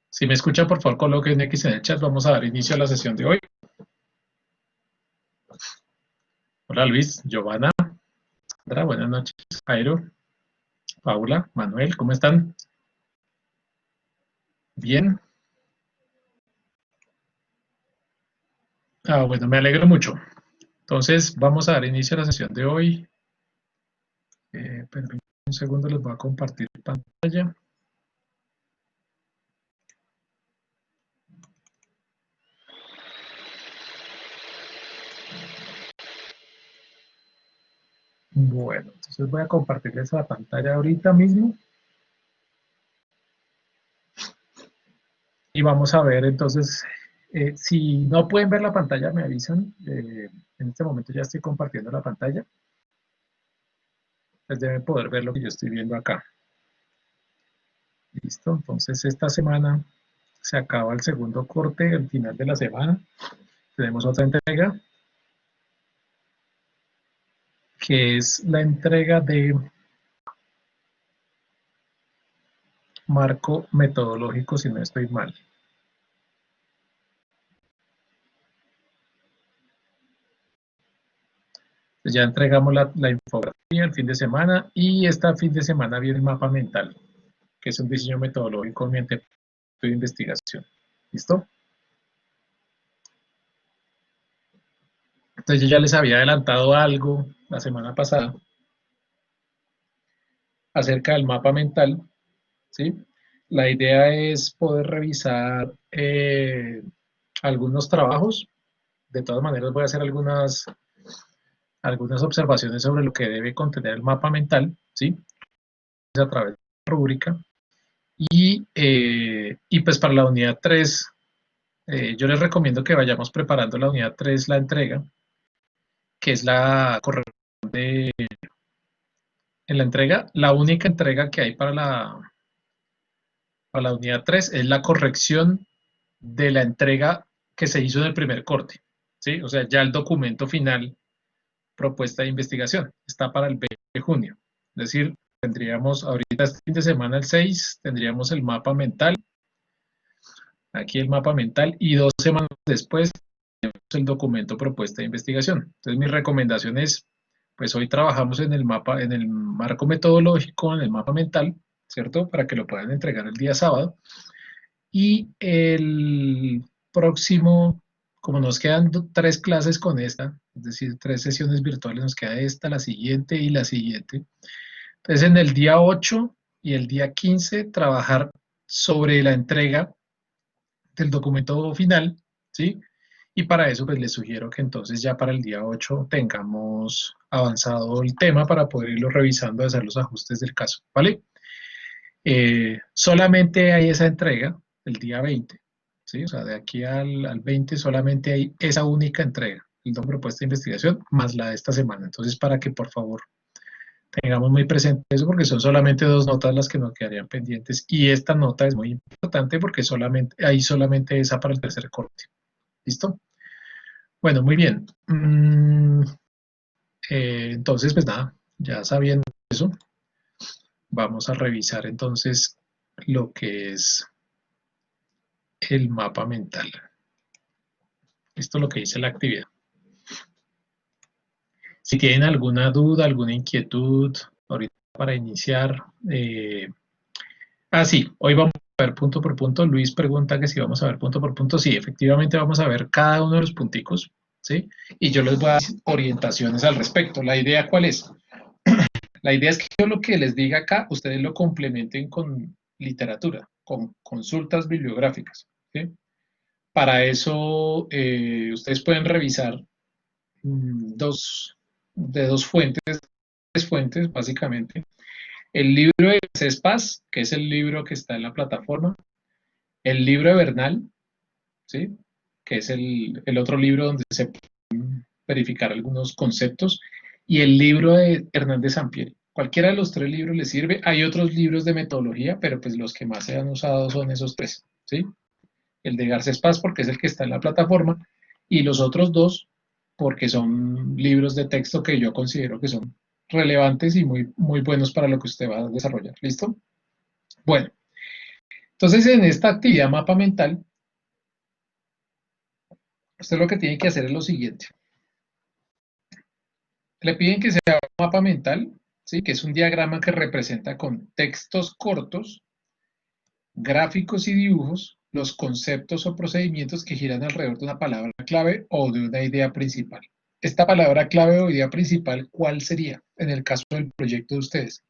Si me escuchan, por favor, coloquen X en el chat. Vamos a dar inicio a la sesión de hoy. Hola Luis, Giovanna, Sandra, buenas noches. Jairo, Paula, Manuel, ¿cómo están? Bien. Bueno, me alegro mucho. Entonces, vamos a dar inicio a la sesión de hoy. Permítanme un segundo, les voy a compartir pantalla. Bueno, entonces voy a compartirles la pantalla ahorita mismo. Y vamos a ver entonces, si no pueden ver la pantalla, me avisan. En este momento ya estoy compartiendo la pantalla. Pues deben poder ver lo que yo estoy viendo acá. Listo, entonces esta semana se acaba el segundo corte, el final de la semana. Tenemos otra entrega, que es la entrega de marco metodológico, si no estoy mal. Ya entregamos la infografía el fin de semana y este fin de semana viene el mapa mental, que es un diseño metodológico mediante de investigación. ¿Listo? Entonces yo ya les había adelantado algo la semana pasada acerca del mapa mental, ¿sí? La idea es poder revisar algunos trabajos. De todas maneras voy a hacer algunas observaciones sobre lo que debe contener el mapa mental, ¿sí? A través de la rúbrica. Y pues para la unidad 3, yo les recomiendo que vayamos preparando la unidad 3, la entrega, que es la corrección de... En la entrega, la única entrega que hay para la unidad 3 es la corrección de la entrega que se hizo en el primer corte, ¿sí? O sea, ya el documento final, propuesta de investigación, está para el 20 de junio. Es decir, tendríamos ahorita este fin de semana el 6, tendríamos el mapa mental, aquí el mapa mental, y 2 semanas después tenemos el documento propuesta de investigación. Entonces mi recomendación es, pues hoy trabajamos en el mapa, en el marco metodológico, en el mapa mental, ¿cierto? Para que lo puedan entregar el día sábado. Y el próximo, como nos quedan 3 clases con esta, es decir, 3 sesiones virtuales, nos queda esta, la siguiente y la siguiente. Entonces, en el día 8 y el día 15, trabajar sobre la entrega del documento final, ¿sí? Y para eso, pues les sugiero que entonces ya para el día 8 tengamos avanzado el tema para poder irlo revisando y hacer los ajustes del caso, ¿vale? Solamente hay esa entrega el día 20, ¿sí? O sea, de aquí al 20 solamente hay esa única entrega, el don propuesta de investigación, más la de esta semana. Entonces, para que por favor tengamos muy presente eso, porque son solamente 2 notas las que nos quedarían pendientes, y esta nota es muy importante porque hay solamente esa para el tercer corte. ¿Listo? Bueno, muy bien. Entonces, pues nada, ya sabiendo eso, vamos a revisar entonces lo que es el mapa mental. Esto es lo que dice la actividad. Si tienen alguna duda, alguna inquietud, ahorita para iniciar. Sí, hoy vamos a ver punto por punto. Luis pregunta que si vamos a ver punto por punto. Sí, efectivamente vamos a ver cada uno de los punticos, ¿sí? Y yo les voy a dar orientaciones al respecto. ¿La idea cuál es? La idea es que yo lo que les diga acá, ustedes lo complementen con literatura, con consultas bibliográficas, ¿sí? Para eso, ustedes pueden revisar de dos fuentes, tres fuentes básicamente. El libro de CESPAS, que es el libro que está en la plataforma, el libro de Bernal, ¿sí? Que es el otro libro donde se pueden verificar algunos conceptos, y el libro de Hernández Sampieri. Cualquiera de los 3 libros les sirve. Hay otros libros de metodología, pero pues los que más se han usado son esos 3, ¿sí? El de Garcés Paz porque es el que está en la plataforma, y los otros 2 porque son libros de texto que yo considero que son relevantes y muy, muy buenos para lo que usted va a desarrollar. ¿Listo? Bueno, Entonces, en esta actividad mapa mental, usted lo que tiene que hacer es lo siguiente. Le piden que sea un mapa mental, ¿sí? Que es un diagrama que representa con textos cortos, gráficos y dibujos los conceptos o procedimientos que giran alrededor de una palabra clave o de una idea principal. Esta palabra clave o idea principal, ¿cuál sería en el caso del proyecto de ustedes?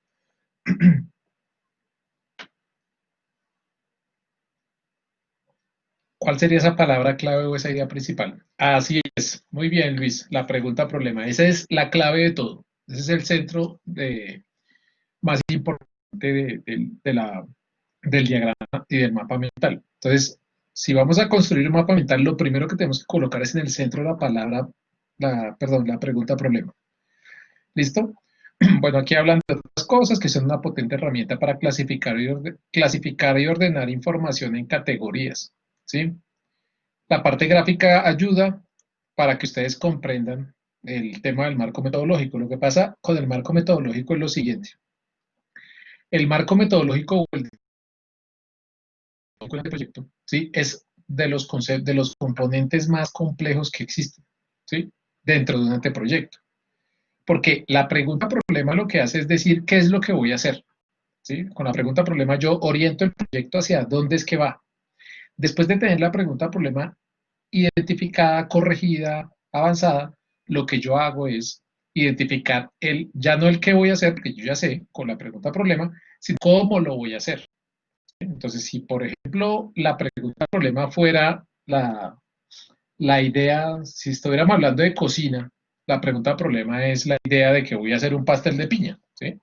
¿Cuál sería esa palabra clave o esa idea principal? Así es. Muy bien, Luis. La pregunta problema. Esa es la clave de todo. Ese es el centro más importante del diagrama y del mapa mental. Entonces, si vamos a construir un mapa mental, lo primero que tenemos que colocar es en el centro la palabra, perdón, la pregunta problema. ¿Listo? Bueno, aquí hablan de otras cosas que son una potente herramienta para clasificar y ordenar información en categorías. ¿Sí? La parte gráfica ayuda para que ustedes comprendan el tema del marco metodológico. Lo que pasa con el marco metodológico es lo siguiente. El marco metodológico o el proyecto, ¿sí? Es de los componentes más complejos que existen, ¿sí? Dentro de un anteproyecto. Porque la pregunta problema lo que hace es decir qué es lo que voy a hacer, ¿sí? Con la pregunta problema yo oriento el proyecto hacia dónde es que va. Después de tener la pregunta problema identificada, corregida, avanzada, lo que yo hago es identificar ya no el qué voy a hacer, porque yo ya sé con la pregunta problema, sino cómo lo voy a hacer. Entonces, si por ejemplo la pregunta problema fuera la idea, si estuviéramos hablando de cocina, la pregunta problema es la idea de que voy a hacer un pastel de piña, ¿sí?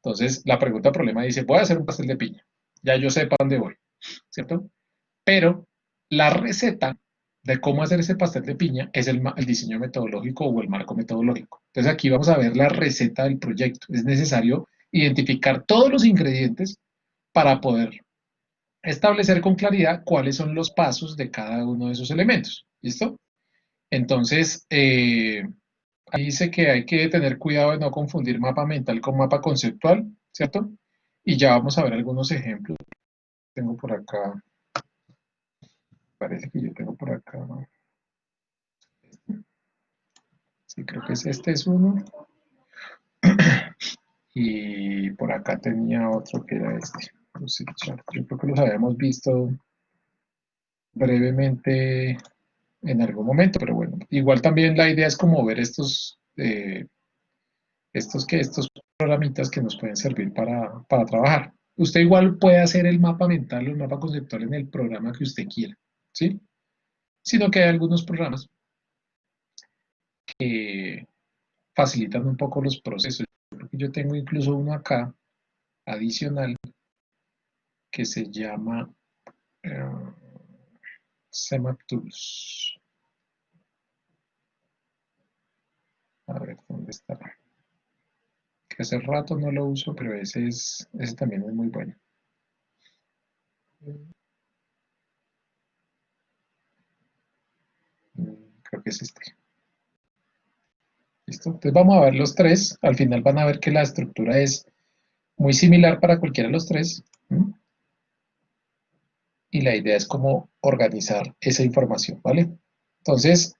Entonces, la pregunta problema dice, voy a hacer un pastel de piña. Ya yo sé para dónde voy, ¿cierto? Pero la receta de cómo hacer ese pastel de piña es el diseño metodológico o el marco metodológico. Entonces, aquí vamos a ver la receta del proyecto. Es necesario identificar todos los ingredientes para poder establecer con claridad cuáles son los pasos de cada uno de esos elementos. ¿Listo? Entonces, ahí dice que hay que tener cuidado de no confundir mapa mental con mapa conceptual, ¿cierto? Y ya vamos a ver algunos ejemplos. Tengo por acá, parece que yo tengo por acá, ¿no? Sí, creo que este es uno. Y por acá tenía otro que era este. Yo creo que los habíamos visto brevemente en algún momento, pero bueno, igual también la idea es como ver estos programitas que nos pueden servir para trabajar. Usted igual puede hacer el mapa mental o el mapa conceptual en el programa que usted quiera, ¿sí? Sino que hay algunos programas que facilitan un poco los procesos. Yo tengo incluso uno acá, adicional, que se llama CMAP Tools. A ver, ¿dónde estará? Que hace rato no lo uso, pero ese también es muy bueno. Creo que es este. ¿Listo? Entonces vamos a ver los tres. Al final van a ver que la estructura es muy similar para cualquiera de los tres. ¿Mm? Y la idea es cómo organizar esa información, ¿vale? Entonces,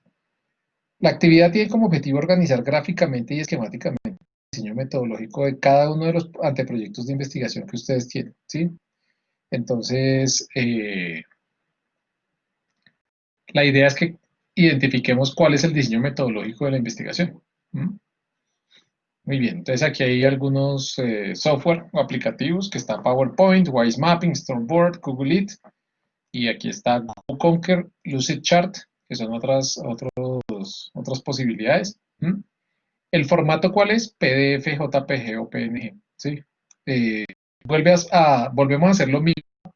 la actividad tiene como objetivo organizar gráficamente y esquemáticamente el diseño metodológico de cada uno de los anteproyectos de investigación que ustedes tienen, ¿sí? Entonces, la idea es que identifiquemos cuál es el diseño metodológico de la investigación. ¿Mm? Muy bien, entonces aquí hay algunos software o aplicativos que está PowerPoint, Wise Mapping, Storyboard, Google It, y aquí está Google Conquer, Lucidchart, que son otras posibilidades. ¿Mm? ¿El formato cuál es? PDF, JPG o PNG, ¿sí? Volvemos a hacer lo mismo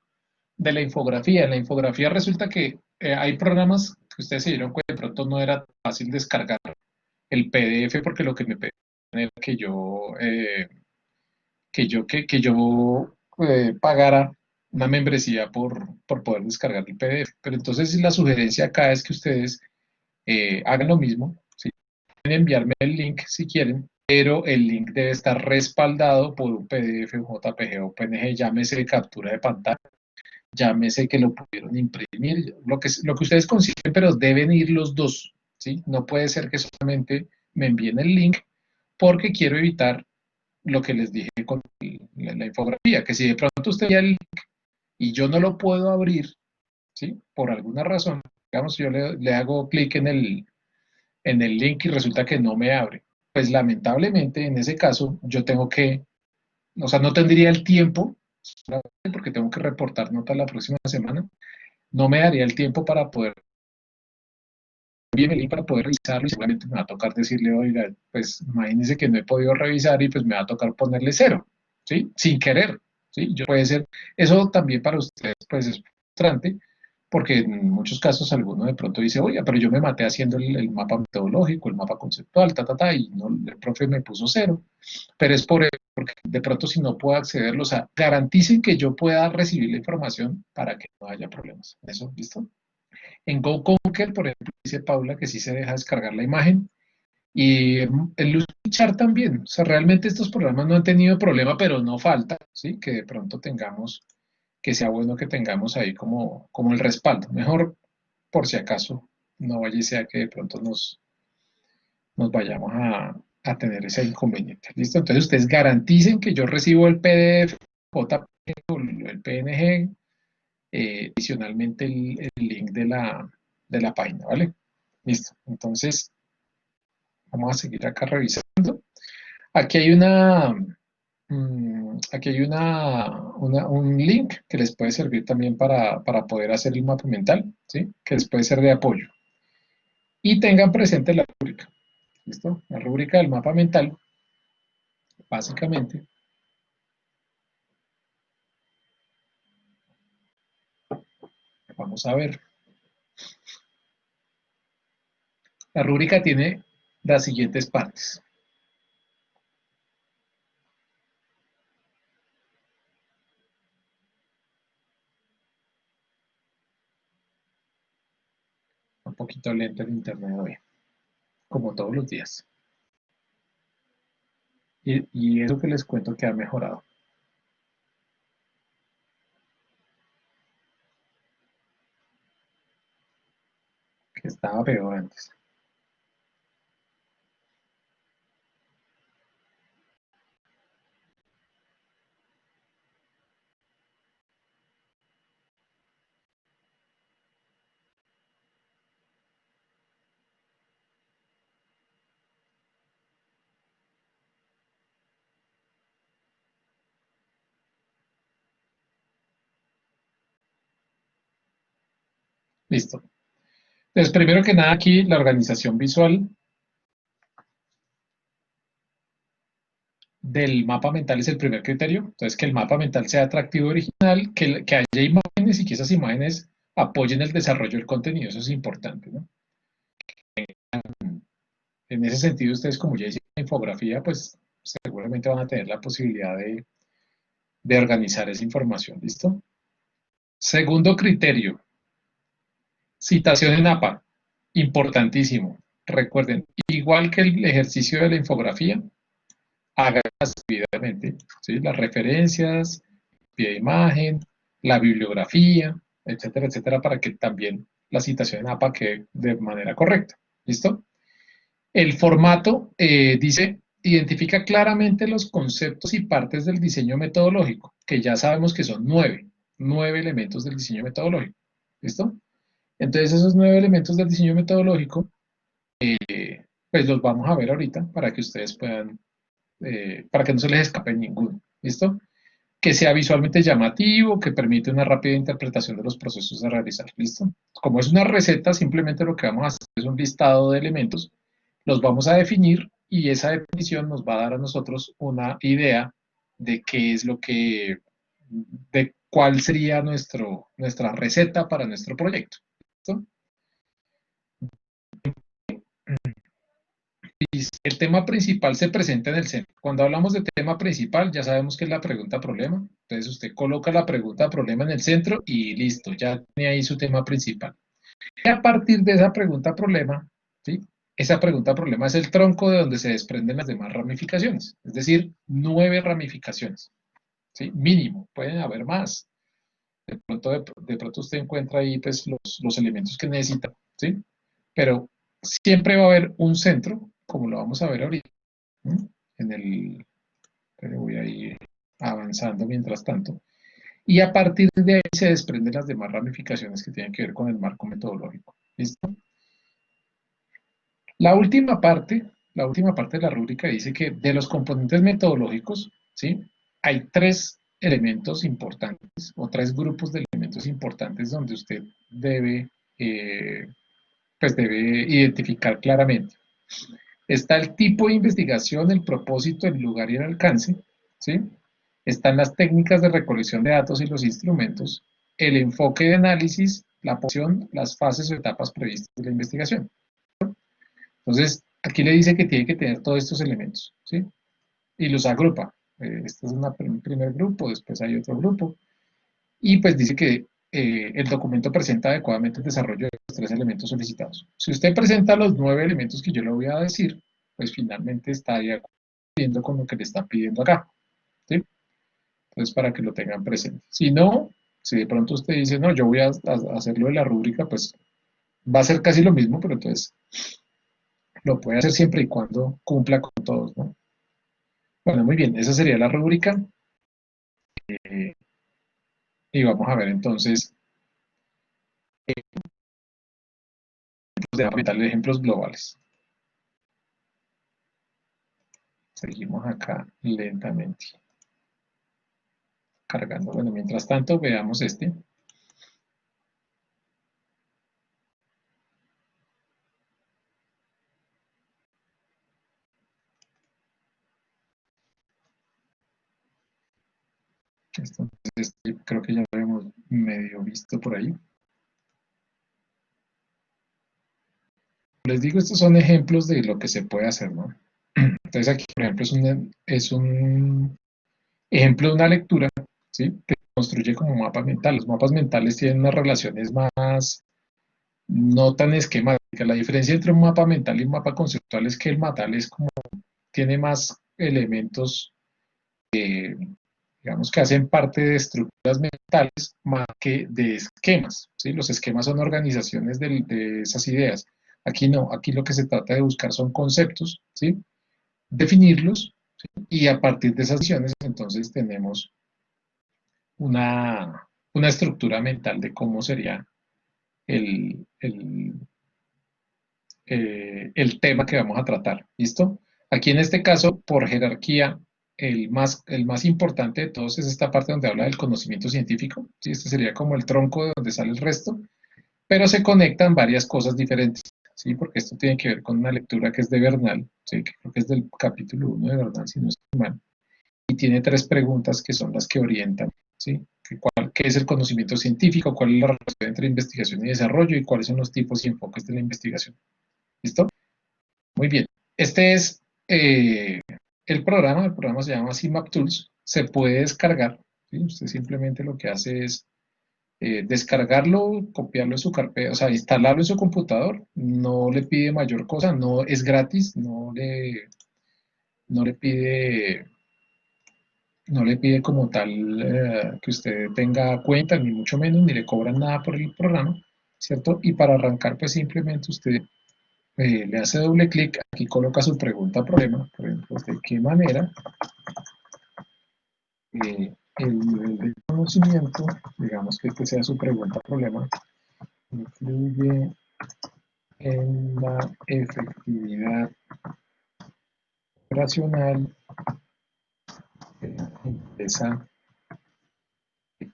de la infografía. En la infografía resulta que hay programas que ustedes se dieron cuenta, de pronto no era fácil descargar el PDF porque lo que me pedían era que yo pagara una membresía por poder descargar el PDF. Pero entonces la sugerencia acá es que ustedes hagan lo mismo, ¿sí? Pueden enviarme el link si quieren, pero el link debe estar respaldado por un PDF, un JPG o PNG, llámese captura de pantalla, llámese que lo pudieron imprimir, lo que ustedes consiguen, pero deben ir los dos, ¿sí? No puede ser que solamente me envíen el link porque quiero evitar lo que les dije con la infografía, que si de pronto usted envía el link y yo no lo puedo abrir, ¿sí? Por alguna razón, digamos, yo le hago clic en el link y resulta que no me abre. Pues lamentablemente en ese caso yo tengo que, o sea, no tendría el tiempo, porque tengo que reportar nota la próxima semana, no me daría el tiempo para poder bien el link para poder revisarlo y seguramente me va a tocar decirle, oiga, pues imagínese que no he podido revisar y pues me va a tocar ponerle cero, ¿sí? Sin querer, ¿sí? Yo puede ser, eso también para ustedes pues es frustrante, porque en muchos casos alguno de pronto dice, oiga, pero yo me maté haciendo el mapa metodológico, el mapa conceptual, y no, el profe me puso cero, pero es por eso, porque de pronto si no puedo accederlo, o sea, garanticen que yo pueda recibir la información para que no haya problemas. ¿Eso, listo? En GoConquer, por ejemplo, dice Paula que sí se deja descargar la imagen. Y el Luchar también. O sea, realmente estos programas no han tenido problema, pero no falta, ¿sí? Que de pronto tengamos, que sea bueno que tengamos ahí como el respaldo. Mejor, por si acaso, no vaya y sea que de pronto nos vayamos a tener ese inconveniente. ¿Listo? Entonces ustedes garanticen que yo recibo el PDF, JPG o el PNG, adicionalmente el link de la página, ¿vale? Listo. Entonces, vamos a seguir acá revisando. Aquí hay un link que les puede servir también para poder hacer el mapa mental, ¿sí? Que les puede ser de apoyo. Y tengan presente la rúbrica, ¿listo? La rúbrica del mapa mental, básicamente, vamos a ver. La rúbrica tiene las siguientes partes. Un poquito lento el internet hoy, como todos los días. Y eso que les cuento que ha mejorado, que estaba peor antes. Listo. Entonces, primero que nada aquí, la organización visual del mapa mental es el primer criterio. Entonces, que el mapa mental sea atractivo y original, que haya imágenes y que esas imágenes apoyen el desarrollo del contenido. Eso es importante, ¿no? En ese sentido, ustedes, como ya hicieron la infografía, pues seguramente van a tener la posibilidad de organizar esa información. ¿Listo? Segundo criterio, citación en APA. Importantísimo. Recuerden, igual que el ejercicio de la infografía, háganlas debidamente, ¿sí? Las referencias, pie de imagen, la bibliografía, etcétera, etcétera, para que también la citación en APA quede de manera correcta. ¿Listo? El formato dice, identifica claramente los conceptos y partes del diseño metodológico, que ya sabemos que son nueve elementos del diseño metodológico. ¿Listo? Entonces esos 9 elementos del diseño metodológico, pues los vamos a ver ahorita para que ustedes puedan, para que no se les escape ninguno. ¿Listo? Que sea visualmente llamativo, que permite una rápida interpretación de los procesos a realizar. ¿Listo? Como es una receta, simplemente lo que vamos a hacer es un listado de elementos, los vamos a definir y esa definición nos va a dar a nosotros una idea de qué es lo que, de cuál sería nuestra receta para nuestro proyecto. ¿Listo? El tema principal se presenta en el centro. Cuando hablamos de tema principal, ya sabemos que es la pregunta-problema. Entonces usted coloca la pregunta-problema en el centro y listo, ya tiene ahí su tema principal. Y a partir de esa pregunta-problema, ¿sí? Esa pregunta-problema es el tronco de donde se desprenden las demás ramificaciones. Es decir, 9 ramificaciones, ¿sí? Mínimo, pueden haber más. De pronto usted encuentra ahí pues, los elementos que necesita, ¿sí? Pero siempre va a haber un centro, como lo vamos a ver ahorita, ¿no? Pero voy a ir avanzando mientras tanto. Y a partir de ahí se desprenden las demás ramificaciones que tienen que ver con el marco metodológico. ¿Listo? La última parte de la rúbrica dice que de los componentes metodológicos, ¿sí? Hay tres elementos importantes o tres grupos de elementos importantes donde usted eh, debe identificar claramente. Está el tipo de investigación, el propósito, el lugar y el alcance, ¿sí? Están las técnicas de recolección de datos y los instrumentos, el enfoque de análisis, la posición, las fases o etapas previstas de la investigación. Entonces, aquí le dice que tiene que tener todos estos elementos, ¿sí? Y los agrupa. Este es un primer grupo, después hay otro grupo, y pues dice que el documento presenta adecuadamente el desarrollo de los tres elementos solicitados. Si usted presenta los 9 elementos que yo le voy a decir, pues finalmente estaría cumpliendo con lo que le está pidiendo acá, ¿sí? Entonces, para que lo tengan presente. Si no, si de pronto usted dice, no, yo voy a hacerlo de la rúbrica, pues va a ser casi lo mismo, pero entonces lo puede hacer siempre y cuando cumpla con todos, ¿no? Bueno, muy bien, esa sería la rúbrica. Y vamos a ver entonces ejemplos globales. Seguimos acá lentamente cargando. Bueno, mientras tanto, veamos este. Entonces, creo que ya lo hemos medio visto por ahí. Les digo, estos son ejemplos de lo que se puede hacer, ¿no? Entonces aquí, por ejemplo, es un ejemplo de una lectura, ¿sí? Que construye como mapa mental. Los mapas mentales tienen unas relaciones más no tan esquemáticas. La diferencia entre un mapa mental y un mapa conceptual es que el mental es como, tiene más elementos, digamos que hacen parte de estructuras mentales más que de esquemas, ¿sí? Los esquemas son organizaciones de esas ideas. Aquí no, aquí lo que se trata de buscar son conceptos, ¿sí? Definirlos, ¿sí? Y a partir de esas decisiones entonces tenemos una estructura mental de cómo sería el, el, el tema que vamos a tratar. ¿Listo? Aquí en este caso, por jerarquía, el más importante de todos es esta parte donde habla del conocimiento científico. ¿Sí? Este sería como el tronco de donde sale el resto, pero se conectan varias cosas diferentes. ¿Sí? Porque esto tiene que ver con una lectura que es de Bernal, ¿sí? Que creo que es del capítulo 1 de Bernal, si no estoy mal, y tiene tres preguntas que son las que orientan. ¿Sí? ¿Qué es el conocimiento científico? ¿Cuál es la relación entre investigación y desarrollo? ¿Y cuáles son los tipos y enfoques de la investigación? ¿Listo? Muy bien. Este es el programa se llama CMap Tools, se puede descargar, ¿sí? Usted simplemente lo que hace es descargarlo, copiarlo en su carpeta, o sea, instalarlo en su computador, no le pide mayor cosa, no es gratis, no le pide, no le pide como tal que usted tenga cuenta, ni mucho menos, ni le cobran nada por el programa, ¿cierto? Y para arrancar, pues simplemente usted le hace doble clic, aquí coloca su pregunta problema, por ejemplo, de qué manera el nivel de conocimiento, digamos que este sea su pregunta problema, influye en la efectividad operacional de la empresa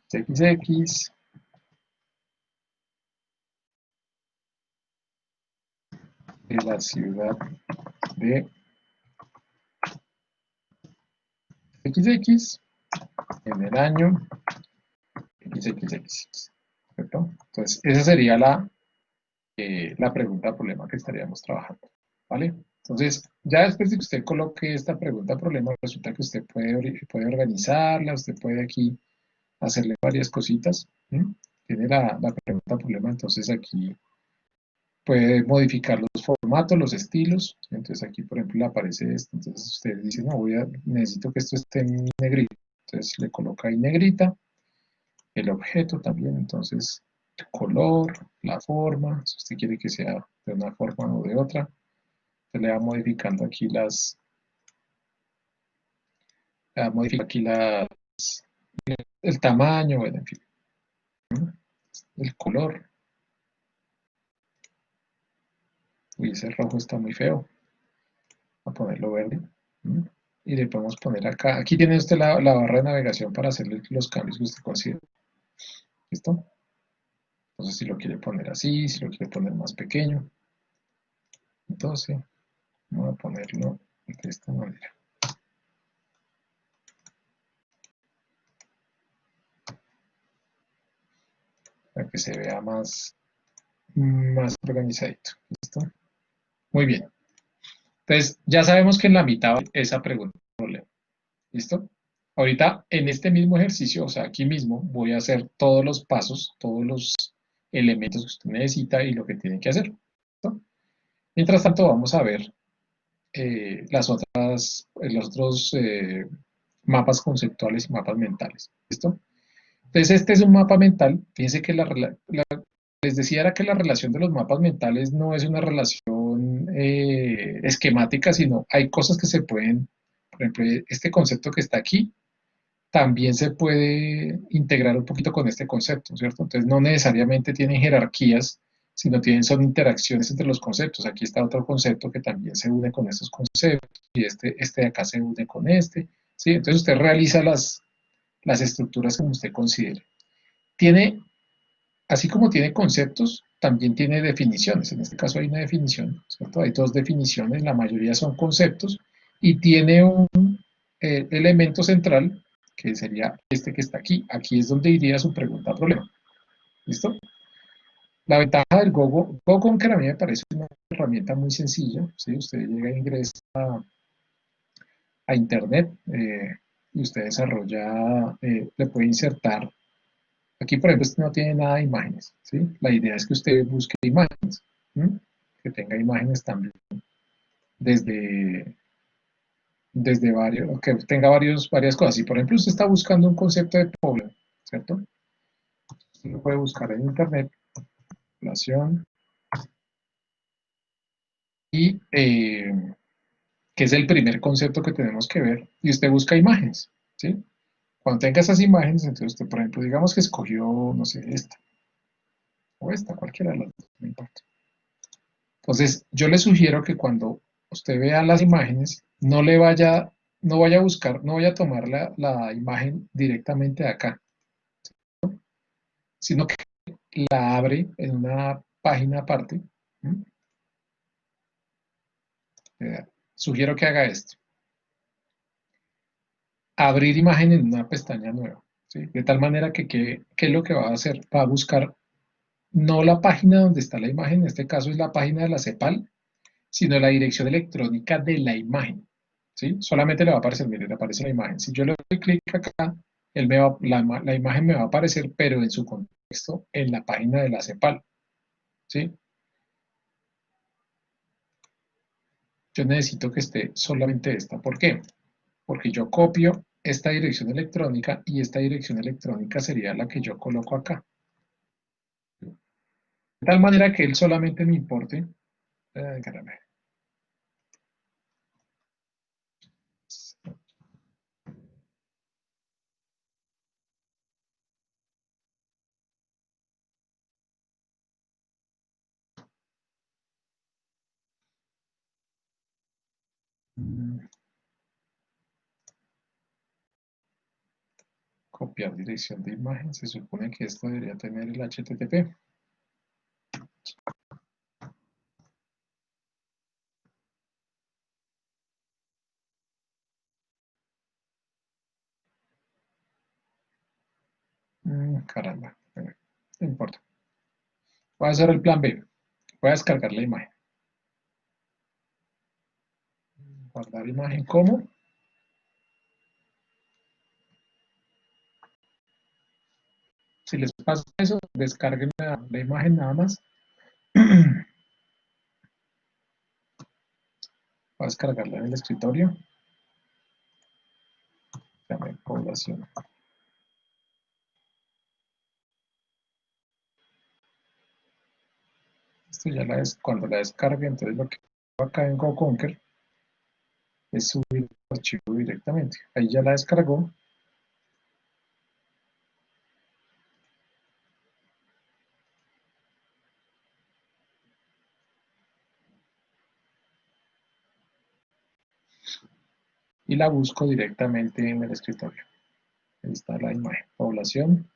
XX de la ciudad de XX en el año XXX. ¿Cierto? Entonces, esa sería la pregunta problema que estaríamos trabajando. ¿Vale? Entonces, ya después de que usted coloque esta pregunta problema, resulta que usted puede organizarla, usted puede aquí hacerle varias cositas. ¿Sí? Tiene la pregunta problema, entonces aquí puede modificar los formatos, los estilos. Entonces aquí, por ejemplo, le aparece esto. Entonces usted dice, no, necesito que esto esté en negrita. Entonces le coloca ahí negrita el objeto también, entonces el color, la forma, si usted quiere que sea de una forma o de otra, se le va modificando aquí el tamaño, bueno, en fin, el color. Uy, ese rojo está muy feo. A ponerlo verde. Y le podemos poner acá. Aquí tiene usted la barra de navegación para hacerle los cambios que usted considere. ¿Listo? Entonces, si lo quiere poner así, si lo quiere poner más pequeño. Entonces, voy a ponerlo de esta manera. Para que se vea más organizadito. ¿Listo? Muy bien. Entonces, ya sabemos que en la mitad esa pregunta problema. ¿Listo? Ahorita, en este mismo ejercicio, o sea, aquí mismo, voy a hacer todos los pasos, todos los elementos que usted necesita y lo que tiene que hacer. ¿Listo? Mientras tanto, vamos a ver los otros mapas conceptuales y mapas mentales. ¿Listo? Entonces, este es un mapa mental. Fíjense que les decía era que la relación de los mapas mentales no es una relación esquemática, sino hay cosas que se pueden, por ejemplo, este concepto que está aquí, también se puede integrar un poquito con este concepto, ¿cierto? Entonces, no necesariamente tienen jerarquías, sino son interacciones entre los conceptos. Aquí está otro concepto que también se une con estos conceptos, y este de acá se une con este, ¿sí? Entonces, usted realiza las estructuras como usted considere. Tiene, así como tiene conceptos, también tiene definiciones. En este caso hay una definición, ¿cierto? Hay dos definiciones, la mayoría son conceptos, y tiene un elemento central, que sería este que está aquí. Aquí es donde iría su pregunta problema. ¿Listo? La ventaja del Gogo, que a mí me parece una herramienta muy sencilla, ¿sí? Usted llega e ingresa a Internet y usted desarrolla, le puede insertar. Aquí, por ejemplo, este no tiene nada de imágenes, ¿sí? La idea es que usted busque imágenes, ¿sí? Que tenga imágenes también desde, desde varios, que tenga varias cosas. Si, por ejemplo, usted está buscando un concepto de población, ¿cierto? Usted lo puede buscar en Internet, población, y que es el primer concepto que tenemos que ver, y usted busca imágenes, ¿sí? Cuando tenga esas imágenes, entonces usted, por ejemplo, digamos que escogió, no sé, esta, o esta, cualquiera de las dos, no importa. Entonces, yo le sugiero que cuando usted vea las imágenes, no vaya a buscar, no vaya a tomar la imagen directamente de acá, sino que la abre en una página aparte. Sugiero que haga esto. Abrir imagen en una pestaña nueva, ¿sí? De tal manera que, ¿qué es lo que va a hacer? Va a buscar no la página donde está la imagen, en este caso es la página de la CEPAL, sino la dirección electrónica de la imagen, ¿sí? Solamente le va a aparecer, mire, le aparece la imagen. Si yo le doy clic acá, la imagen me va a aparecer, pero en su contexto, en la página de la CEPAL, ¿sí? Yo necesito que esté solamente esta. ¿Por qué? Porque yo copio esta dirección electrónica y esta dirección electrónica sería la que yo coloco acá. De tal manera que él solamente me importe. Caramba. Copiar dirección de imagen. Se supone que esto debería tener el HTTP. Caramba. Bueno, no importa. Voy a hacer el plan B. Voy a descargar la imagen. Guardar imagen como. Si les pasa eso, descarguen la imagen nada más. Voy a descargarla en el escritorio. Llame población. Esto ya cuando la descargue, entonces lo que hago acá en GoConquer es subir el archivo directamente. Ahí ya la descargó. Y la busco directamente en el escritorio. Ahí está la imagen, población.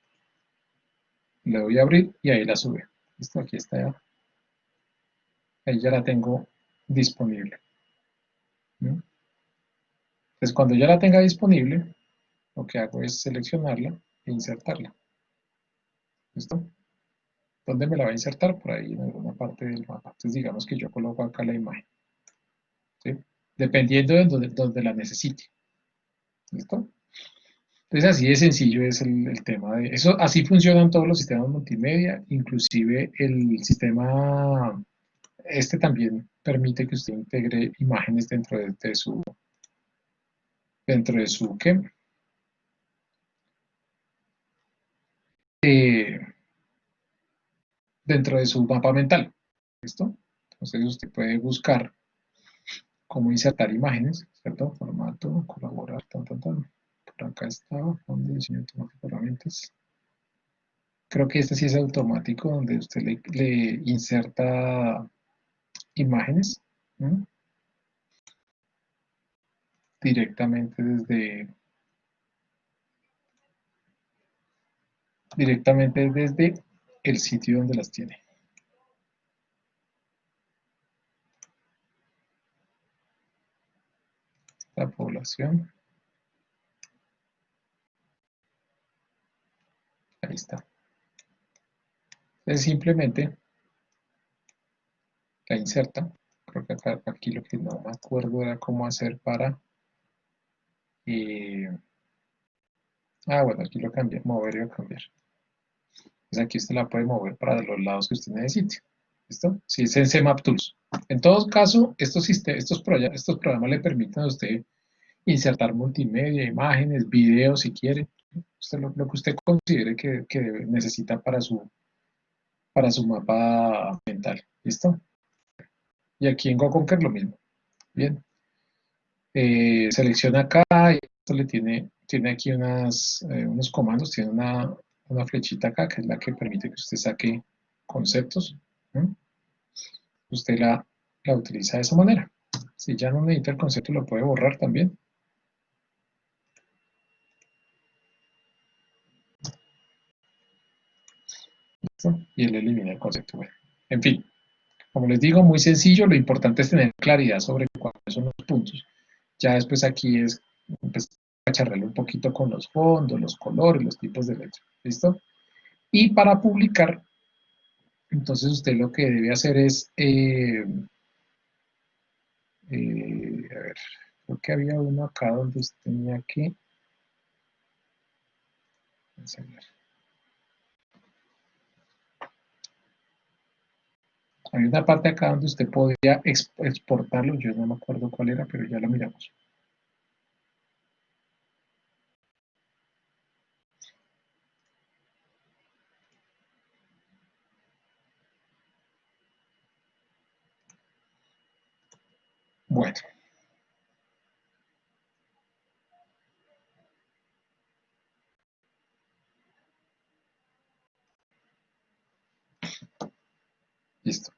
Le doy a abrir y ahí la sube. Listo, aquí está ya. Ahí ya la tengo disponible. ¿Mm? Entonces, cuando ya la tenga disponible, lo que hago es seleccionarla e insertarla. ¿Listo? ¿Dónde me la va a insertar? Por ahí en alguna parte del mapa. Entonces, digamos que yo coloco acá la imagen. ¿Sí? Dependiendo de donde la necesite. ¿Listo? Entonces, así de sencillo es el tema de eso. Así funcionan todos los sistemas multimedia, inclusive el sistema, este también permite que usted integre imágenes dentro de su ¿qué? Eh, dentro de su mapa mental. ¿Listo? Entonces usted puede buscar cómo insertar imágenes, ¿cierto? Formato, colaborar, tan, tan, tan. Por acá está, donde diseño automático de herramientas. Creo que este sí es automático, donde usted le inserta imágenes, ¿no? Directamente desde el sitio donde las tiene. La población, ahí está. Entonces simplemente la inserta. Creo que aquí lo que no me acuerdo era cómo hacer para... bueno, aquí lo cambié, mover y cambiar. Entonces aquí usted la puede mover para los lados que usted necesite. ¿Listo? Si es en CMap Tools. En todo caso, estos programas le permiten a usted insertar multimedia, imágenes, videos si quiere. Lo que usted considere que necesita para su mapa mental. ¿Listo? Y aquí en GoConquer lo mismo. Bien. Selecciona acá y esto tiene aquí unos comandos, tiene una flechita acá que es la que permite que usted saque conceptos. ¿No? Usted la utiliza de esa manera. Si ya no necesita el concepto, lo puede borrar también. ¿Listo? Y él elimina el concepto. Bueno, en fin, como les digo, muy sencillo. Lo importante es tener claridad sobre cuáles son los puntos. Ya después aquí es empezar a charlarle un poquito con los fondos, los colores, los tipos de letra. ¿Listo? Y para publicar, entonces usted lo que debe hacer es, a ver, creo que había uno acá donde usted tenía que enseñar. Hay una parte acá donde usted podría exportarlo, yo no me acuerdo cuál era, pero ya lo miramos. Bueno, listo.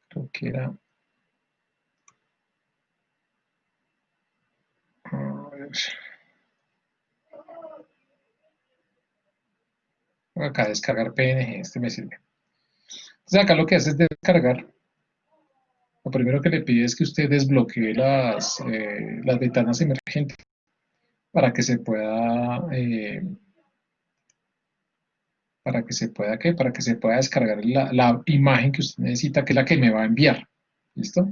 Creo que era... A ver, acá descargar PNG, este me sirve. Entonces acá lo que hace es descargar. Lo primero que le pide es que usted desbloquee las ventanas emergentes para que se pueda, ¿qué? Para que se pueda descargar la imagen que usted necesita, que es la que me va a enviar. ¿Listo?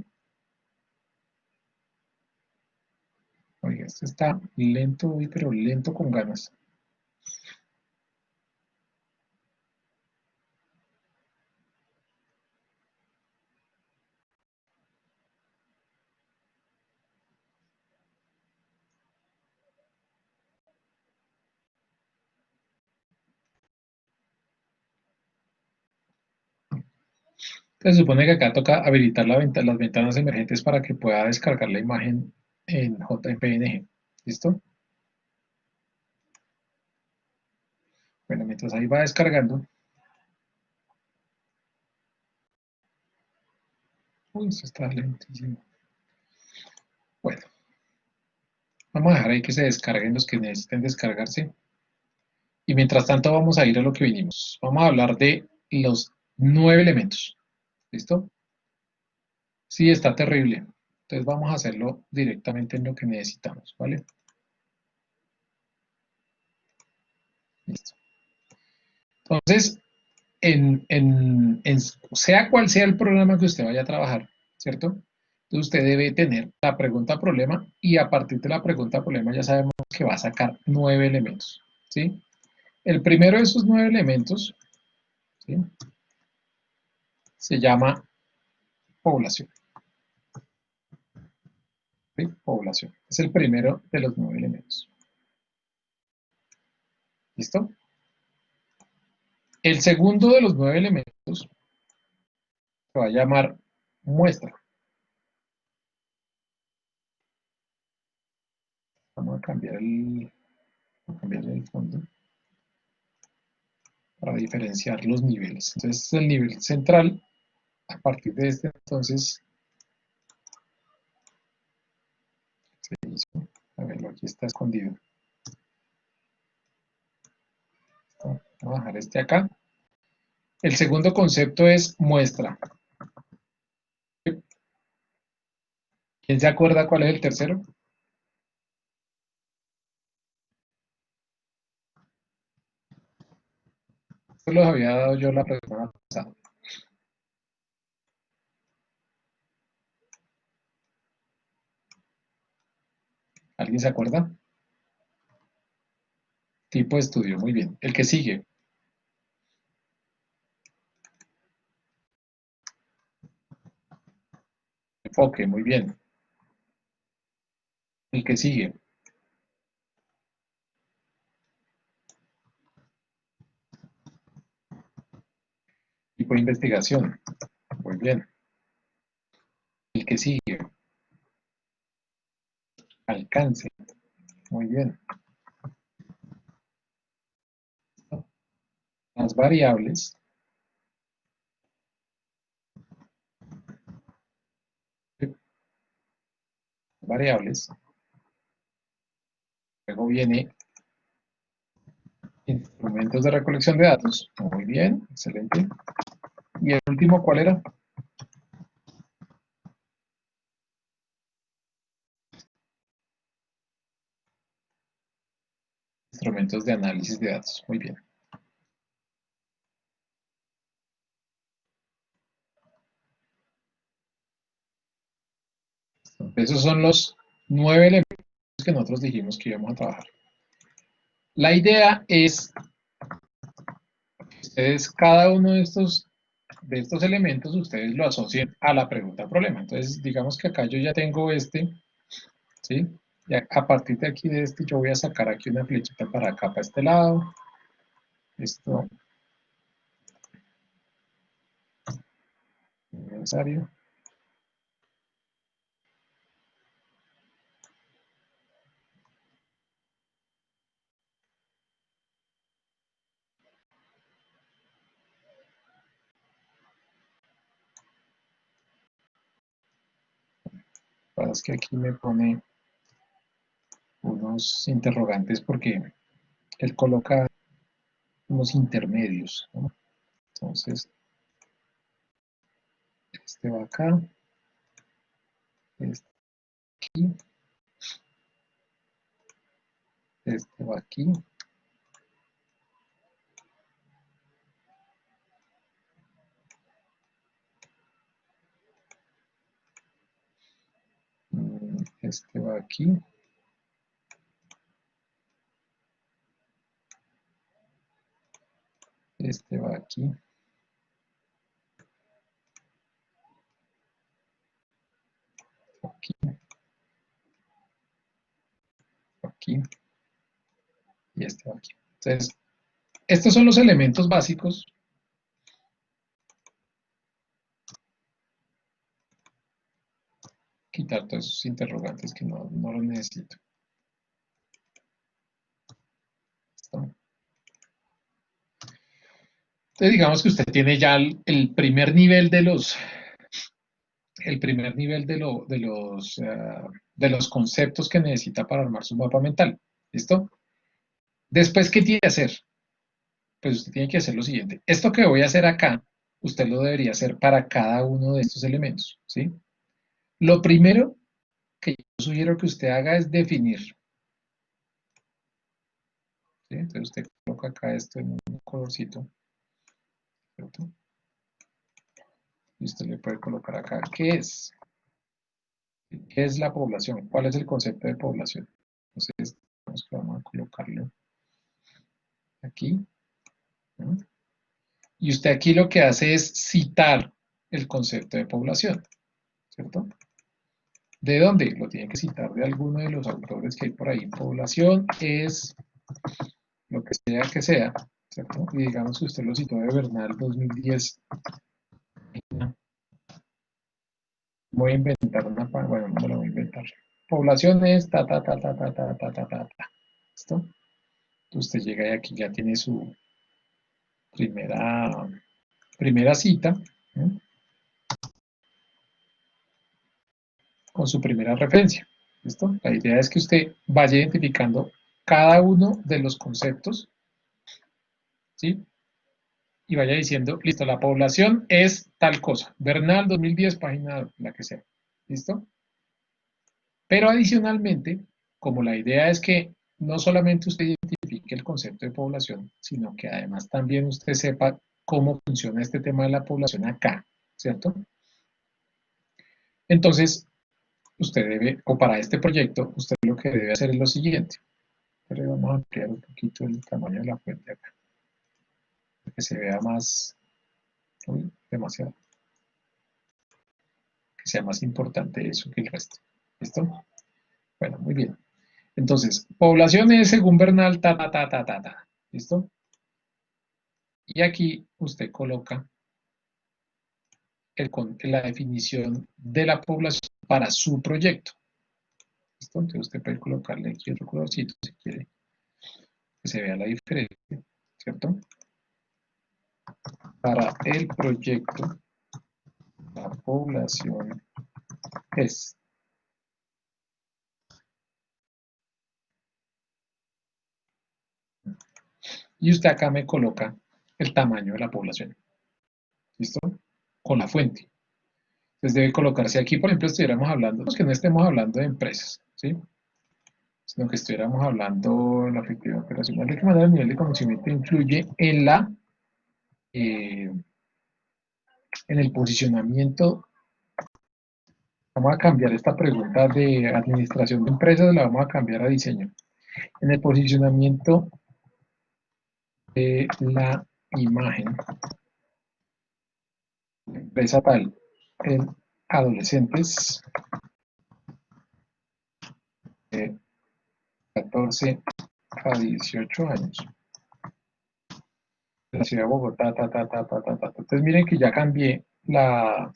Oiga, esto está lento hoy, pero lento con ganas. Se supone que acá toca habilitar las ventanas emergentes para que pueda descargar la imagen en JPNG. ¿Listo? Bueno, mientras ahí va descargando. Uy, eso está lentísimo. Bueno, vamos a dejar ahí que se descarguen los que necesiten descargarse. Y mientras tanto vamos a ir a lo que vinimos. Vamos a hablar de los 9 elementos. ¿Listo? Sí, está terrible. Entonces vamos a hacerlo directamente en lo que necesitamos, ¿vale? Listo. Entonces, sea cual sea el programa que usted vaya a trabajar, ¿cierto? Entonces usted debe tener la pregunta problema y a partir de la pregunta problema ya sabemos que va a sacar 9 elementos, ¿sí? El primero de esos 9 elementos, ¿sí?, se llama población. ¿Sí? Población. Es el primero de los 9 elementos. ¿Listo? El segundo de los 9 elementos se va a llamar muestra. Vamos a cambiar el fondo para diferenciar los niveles. Entonces, es el nivel central. A partir de este, entonces, se hizo. A verlo, aquí está escondido. Vamos a bajar este acá. El segundo concepto es muestra. ¿Quién se acuerda cuál es el tercero? Esto los había dado yo la semana pasada. ¿Alguien se acuerda? Tipo de estudio, muy bien. El que sigue. Enfoque, muy bien. El que sigue. Tipo de investigación, muy bien. El que sigue. Alcance, muy bien. Las variables. Variables. Luego viene instrumentos de recolección de datos. Muy bien, excelente. Y el último, ¿cuál era? Instrumentos de análisis de datos. Muy bien. Esos son los 9 elementos que nosotros dijimos que íbamos a trabajar. La idea es que ustedes, cada uno de estos elementos, ustedes lo asocien a la pregunta problema. Entonces, digamos que acá yo ya tengo este, ¿sí? Y a partir de aquí de este yo voy a sacar aquí una flechita para acá, para este lado. Esto es necesario. Lo que pasa es que aquí me pone unos interrogantes porque él coloca unos intermedios, ¿no? Entonces, este va acá, este aquí, este va aquí. Este va aquí. Este va aquí. Aquí. Aquí. Y este va aquí. Entonces, estos son los elementos básicos quitar todos esos interrogantes que no los necesito. ¿Listo? Entonces digamos que usted tiene ya el primer nivel de los conceptos que necesita para armar su mapa mental. ¿Listo? Después, ¿qué tiene que hacer? Pues usted tiene que hacer lo siguiente. Esto que voy a hacer acá, usted lo debería hacer para cada uno de estos elementos, ¿sí? Lo primero que yo sugiero que usted haga es definir. ¿Sí? Entonces usted coloca acá esto en un colorcito, ¿cierto? Y usted le puede colocar acá, ¿qué es? ¿Qué es la población? ¿Cuál es el concepto de población? Entonces, vamos a colocarlo aquí, ¿no? Y usted aquí lo que hace es citar el concepto de población, ¿cierto? ¿De dónde? Lo tiene que citar de alguno de los autores que hay por ahí. Población es lo que sea, ¿cierto? Y digamos que usted lo citó de Bernal 2010. Voy a inventar una, bueno, no me lo voy a inventar. Población es ¿Listo? Usted llega y aquí ya tiene su primera cita, ¿no? Con su primera referencia. ¿Listo? La idea es que usted vaya identificando cada uno de los conceptos, ¿sí? Y vaya diciendo, listo, la población es tal cosa. Bernal 2010, página la que sea. ¿Listo? Pero adicionalmente, como la idea es que no solamente usted identifique el concepto de población, sino que además también usted sepa cómo funciona este tema de la población acá, ¿cierto? Entonces, usted debe, o para este proyecto, usted lo que debe hacer es lo siguiente. Pero vamos a ampliar un poquito el tamaño de la fuente acá, para que se vea más, uy, demasiado, que sea más importante eso que el resto. ¿Listo? Bueno, muy bien. Entonces, población es según Bernal, ¿listo? Y aquí usted coloca la definición de la población para su proyecto. ¿Listo? Entonces usted puede colocarle aquí otro colorcito si quiere que se vea la diferencia, ¿cierto? Para el proyecto, la población es. Y usted acá me coloca el tamaño de la población. ¿Listo? Con la fuente. Entonces debe colocarse aquí, por ejemplo, estuviéramos hablando, que no estemos hablando de empresas, ¿sí? Sino que estuviéramos hablando de la efectividad operacional, de qué manera el nivel de conocimiento influye en el posicionamiento. Vamos a cambiar esta pregunta de administración de empresas, la vamos a cambiar a diseño. En el posicionamiento de la imagen de empresa tal en adolescentes de 14 a 18 años. De la ciudad de Bogotá, Entonces miren que ya cambié la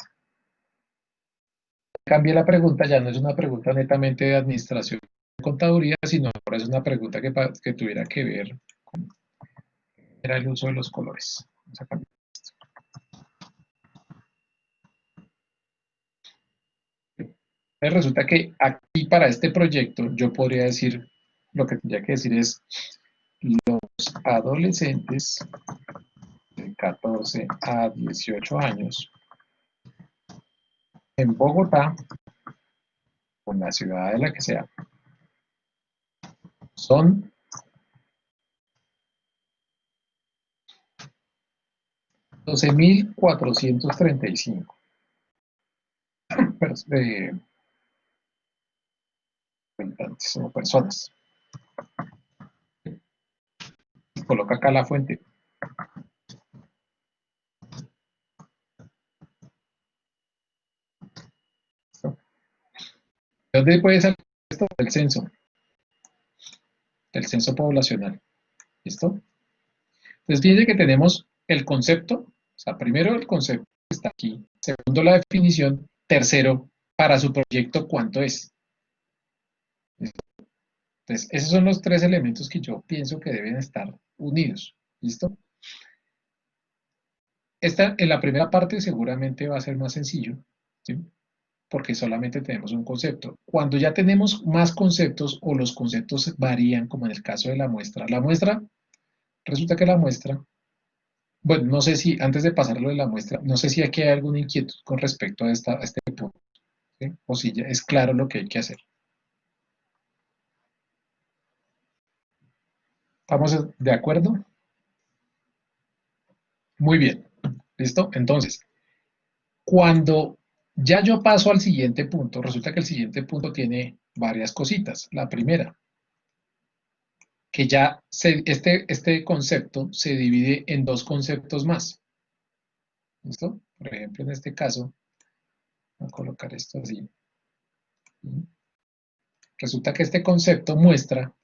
pregunta, ya no es una pregunta netamente de administración de contaduría, sino ahora es una pregunta que tuviera que ver con era el uso de los colores. Vamos a cambiar esto. Entonces resulta que aquí para este proyecto yo podría decir, lo que tendría que decir es los adolescentes de 14 a 18 años en Bogotá, o en la ciudad de la que sea, son 12.435 habitantes o personas. Coloca acá la fuente. ¿Listo? ¿Dónde puede salir esto? El censo poblacional. ¿Listo? Entonces fíjense que tenemos el concepto, o sea, primero el concepto que está aquí, segundo la definición, tercero para su proyecto cuánto es. Entonces, esos son los tres elementos que yo pienso que deben estar unidos. ¿Listo? En la primera parte seguramente va a ser más sencillo, ¿sí? Porque solamente tenemos un concepto. Cuando ya tenemos más conceptos o los conceptos varían, como en el caso de la muestra, resulta que la muestra, bueno, no sé si antes de pasarlo de la muestra, no sé si aquí hay alguna inquietud con respecto a este punto, ¿sí? O si ya es claro lo que hay que hacer. ¿Estamos de acuerdo? Muy bien. ¿Listo? Entonces, cuando ya yo paso al siguiente punto, resulta que el siguiente punto tiene varias cositas. La primera, que ya este concepto se divide en dos conceptos más. ¿Listo? Por ejemplo, en este caso, voy a colocar esto así. Resulta que este concepto muestra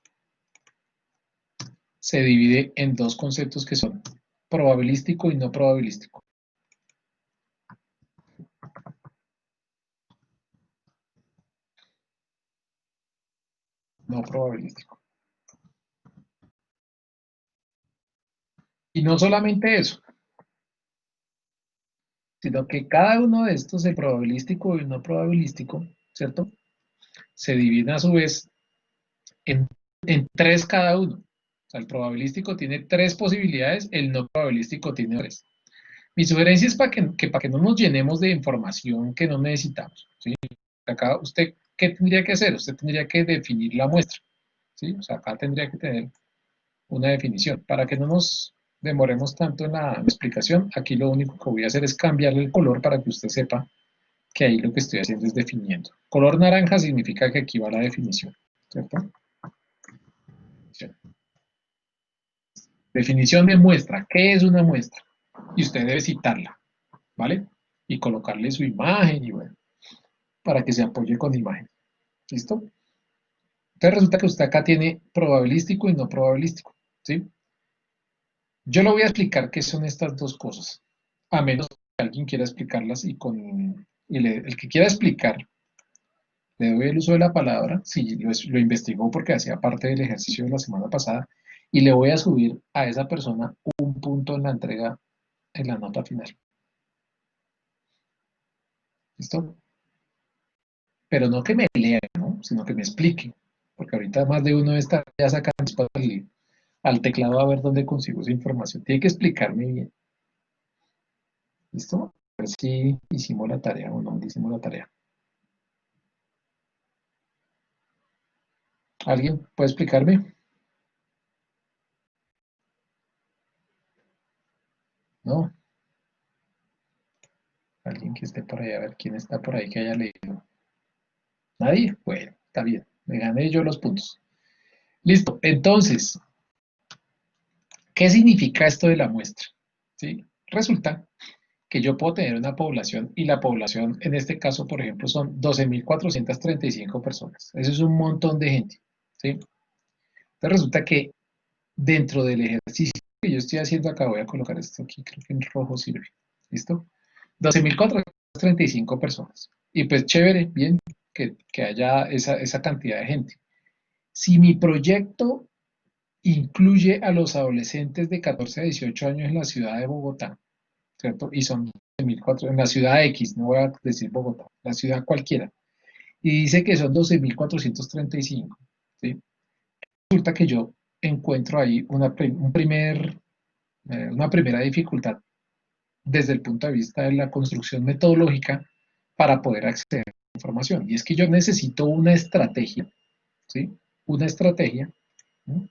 se divide en dos conceptos que son probabilístico y no probabilístico. No probabilístico. Y no solamente eso, sino que cada uno de estos, el probabilístico y el no probabilístico, ¿cierto? Se divide a su vez en, en tres cada uno. O sea, el probabilístico tiene tres posibilidades, el no probabilístico tiene tres. Mi sugerencia es para que no nos llenemos de información que no necesitamos, ¿sí? Acá usted, ¿qué tendría que hacer? Usted tendría que definir la muestra, ¿sí? O sea, acá tendría que tener una definición. Para que no nos demoremos tanto en la explicación, aquí lo único que voy a hacer es cambiarle el color para que usted sepa que ahí lo que estoy haciendo es definiendo. Color naranja significa que aquí va la definición, ¿cierto? Definición de muestra. ¿Qué es una muestra? Y usted debe citarla, ¿vale? Y colocarle su imagen y bueno, para que se apoye con imagen. ¿Listo? Entonces resulta que usted acá tiene probabilístico y no probabilístico, ¿sí? Yo le voy a explicar qué son estas dos cosas, a menos que alguien quiera explicarlas el que quiera explicar, le doy el uso de la palabra, si lo investigó porque hacía parte del ejercicio de la semana pasada, y le voy a subir a esa persona un punto en la entrega, en la nota final. ¿Listo? Pero no que me lea, ¿no? Sino que me explique, porque ahorita más de uno está ya sacando al teclado a ver dónde consigo esa información. Tiene que explicarme bien. ¿Listo? A ver si hicimos la tarea o no hicimos la tarea. ¿Alguien puede explicarme? ¿No? Alguien que esté por ahí, a ver quién está por ahí que haya leído. ¿Nadie? Bueno, está bien. Me gané yo los puntos. Listo. Entonces, ¿qué significa esto de la muestra? ¿Sí? Resulta que yo puedo tener una población y la población, en este caso, por ejemplo, son 12.435 personas. Eso es un montón de gente. ¿Sí? Entonces resulta que dentro del ejercicio que yo estoy haciendo acá, voy a colocar esto aquí, creo que en rojo sirve. ¿Listo? 12.435 personas. Y pues chévere, bien, que haya esa cantidad de gente. Si mi proyecto incluye a los adolescentes de 14 a 18 años en la ciudad de Bogotá, ¿cierto? Y son 12.400 en la ciudad X, no voy a decir Bogotá, la ciudad cualquiera. Y dice que son 12.435, ¿sí? Resulta que yo encuentro ahí una primera dificultad desde el punto de vista de la construcción metodológica para poder acceder a la información. Y es que yo necesito una estrategia, ¿sí? Una estrategia. ¿No?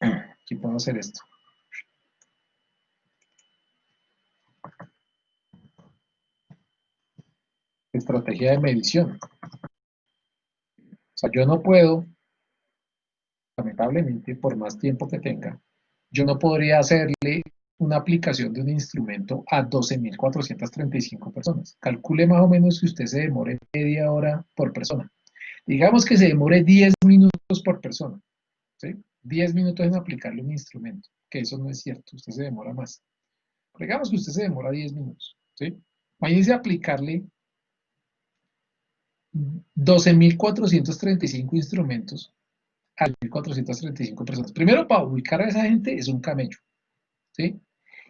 Aquí puedo hacer esto. Estrategia de medición. O sea, yo no puedo, lamentablemente, por más tiempo que tenga, yo no podría hacerle una aplicación de un instrumento a 12.435 personas. Calcule más o menos que usted se demore media hora por persona. Digamos que se demore 10 minutos por persona, ¿sí? 10 minutos en aplicarle un instrumento, que eso no es cierto, usted se demora más. Digamos que usted se demora 10 minutos, ¿sí? Imagínese aplicarle 12.435 instrumentos a 1.435 personas. Primero, para ubicar a esa gente es un camello, ¿sí?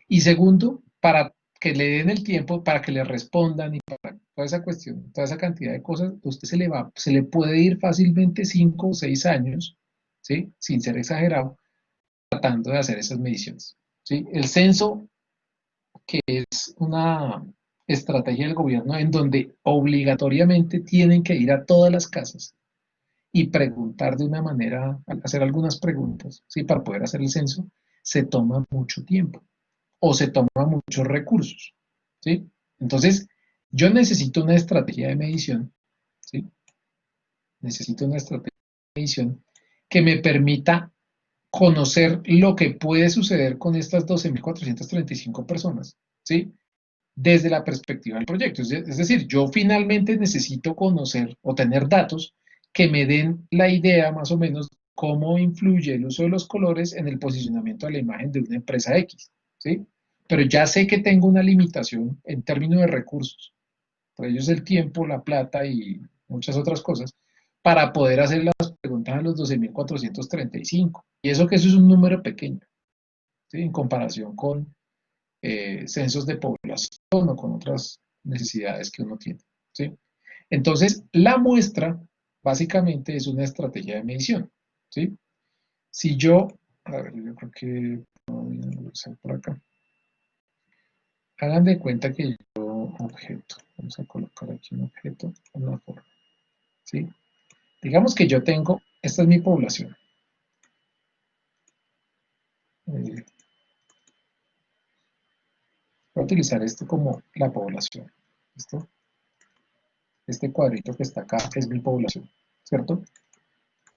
Y segundo, para que le den el tiempo, para que le respondan y para toda esa cuestión, toda esa cantidad de cosas, a usted se le puede ir fácilmente 5 o 6 años, ¿sí? Sin ser exagerado, tratando de hacer esas mediciones, ¿sí? El censo, que es una estrategia del gobierno en donde obligatoriamente tienen que ir a todas las casas y preguntar de una manera, hacer algunas preguntas, ¿sí? Para poder hacer el censo, se toma mucho tiempo o se toma muchos recursos, ¿sí? Entonces, yo necesito una estrategia de medición, ¿sí? Necesito una estrategia de medición que me permita conocer lo que puede suceder con estas 12.435 personas, ¿sí? Desde la perspectiva del proyecto. Es decir, yo finalmente necesito conocer o tener datos que me den la idea más o menos cómo influye el uso de los colores en el posicionamiento de la imagen de una empresa X, ¿sí? Pero ya sé que tengo una limitación en términos de recursos, entre ellos el tiempo, la plata y muchas otras cosas, para poder hacer las preguntas a los 12.435. Y eso que eso es un número pequeño, ¿sí? En comparación con censos de población o con otras necesidades que uno tiene, ¿sí? Entonces, la muestra básicamente es una estrategia de medición, ¿sí? Si yo, a ver, yo creo que voy a usar por acá. Hagan de cuenta que yo, objeto, vamos a colocar aquí un objeto, una forma, ¿sí? Digamos que yo tengo, esta es mi población. Voy a utilizar esto como la población, ¿listo? Este cuadrito que está acá es mi población, ¿cierto?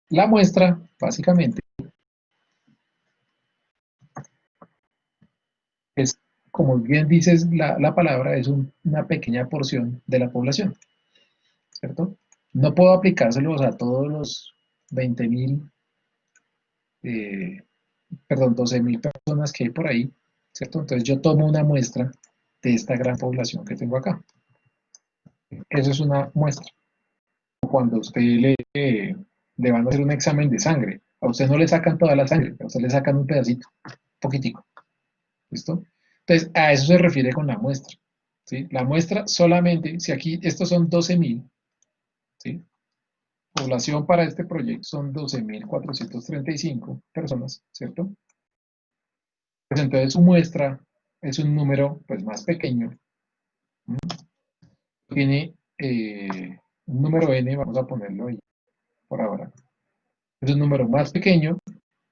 La muestra, básicamente, es, como bien dices la palabra, es una pequeña porción de la población, ¿cierto? No puedo aplicárselos a todos los 20.000, eh, perdón, 12.000 personas que hay por ahí, ¿cierto? Entonces yo tomo una muestra de esta gran población que tengo acá. Eso es una muestra. Cuando usted le van a hacer un examen de sangre, a usted no le sacan toda la sangre, a usted le sacan un pedacito, un poquitico. ¿Listo? Entonces, a eso se refiere con la muestra. ¿Sí? La muestra solamente, si aquí estos son 12.000, ¿sí? Población para este proyecto son 12.435 personas, ¿cierto? Pues entonces su muestra es un número pues, más pequeño. ¿Mm? Tiene un número n, vamos a ponerlo ahí por ahora. Es un número más pequeño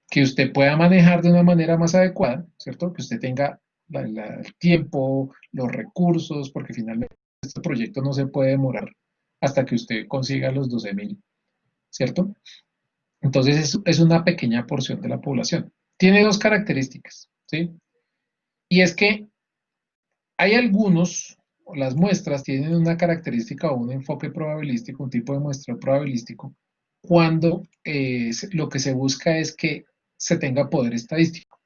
que usted pueda manejar de una manera más adecuada, ¿cierto? Que usted tenga el tiempo, los recursos, porque finalmente este proyecto no se puede demorar hasta que usted consiga los 12.000, ¿cierto? Entonces es una pequeña porción de la población. Tiene dos características, ¿sí? Y es que hay algunos, las muestras tienen una característica o un enfoque probabilístico, un tipo de muestreo probabilístico, cuando lo que se busca es que se tenga poder estadístico.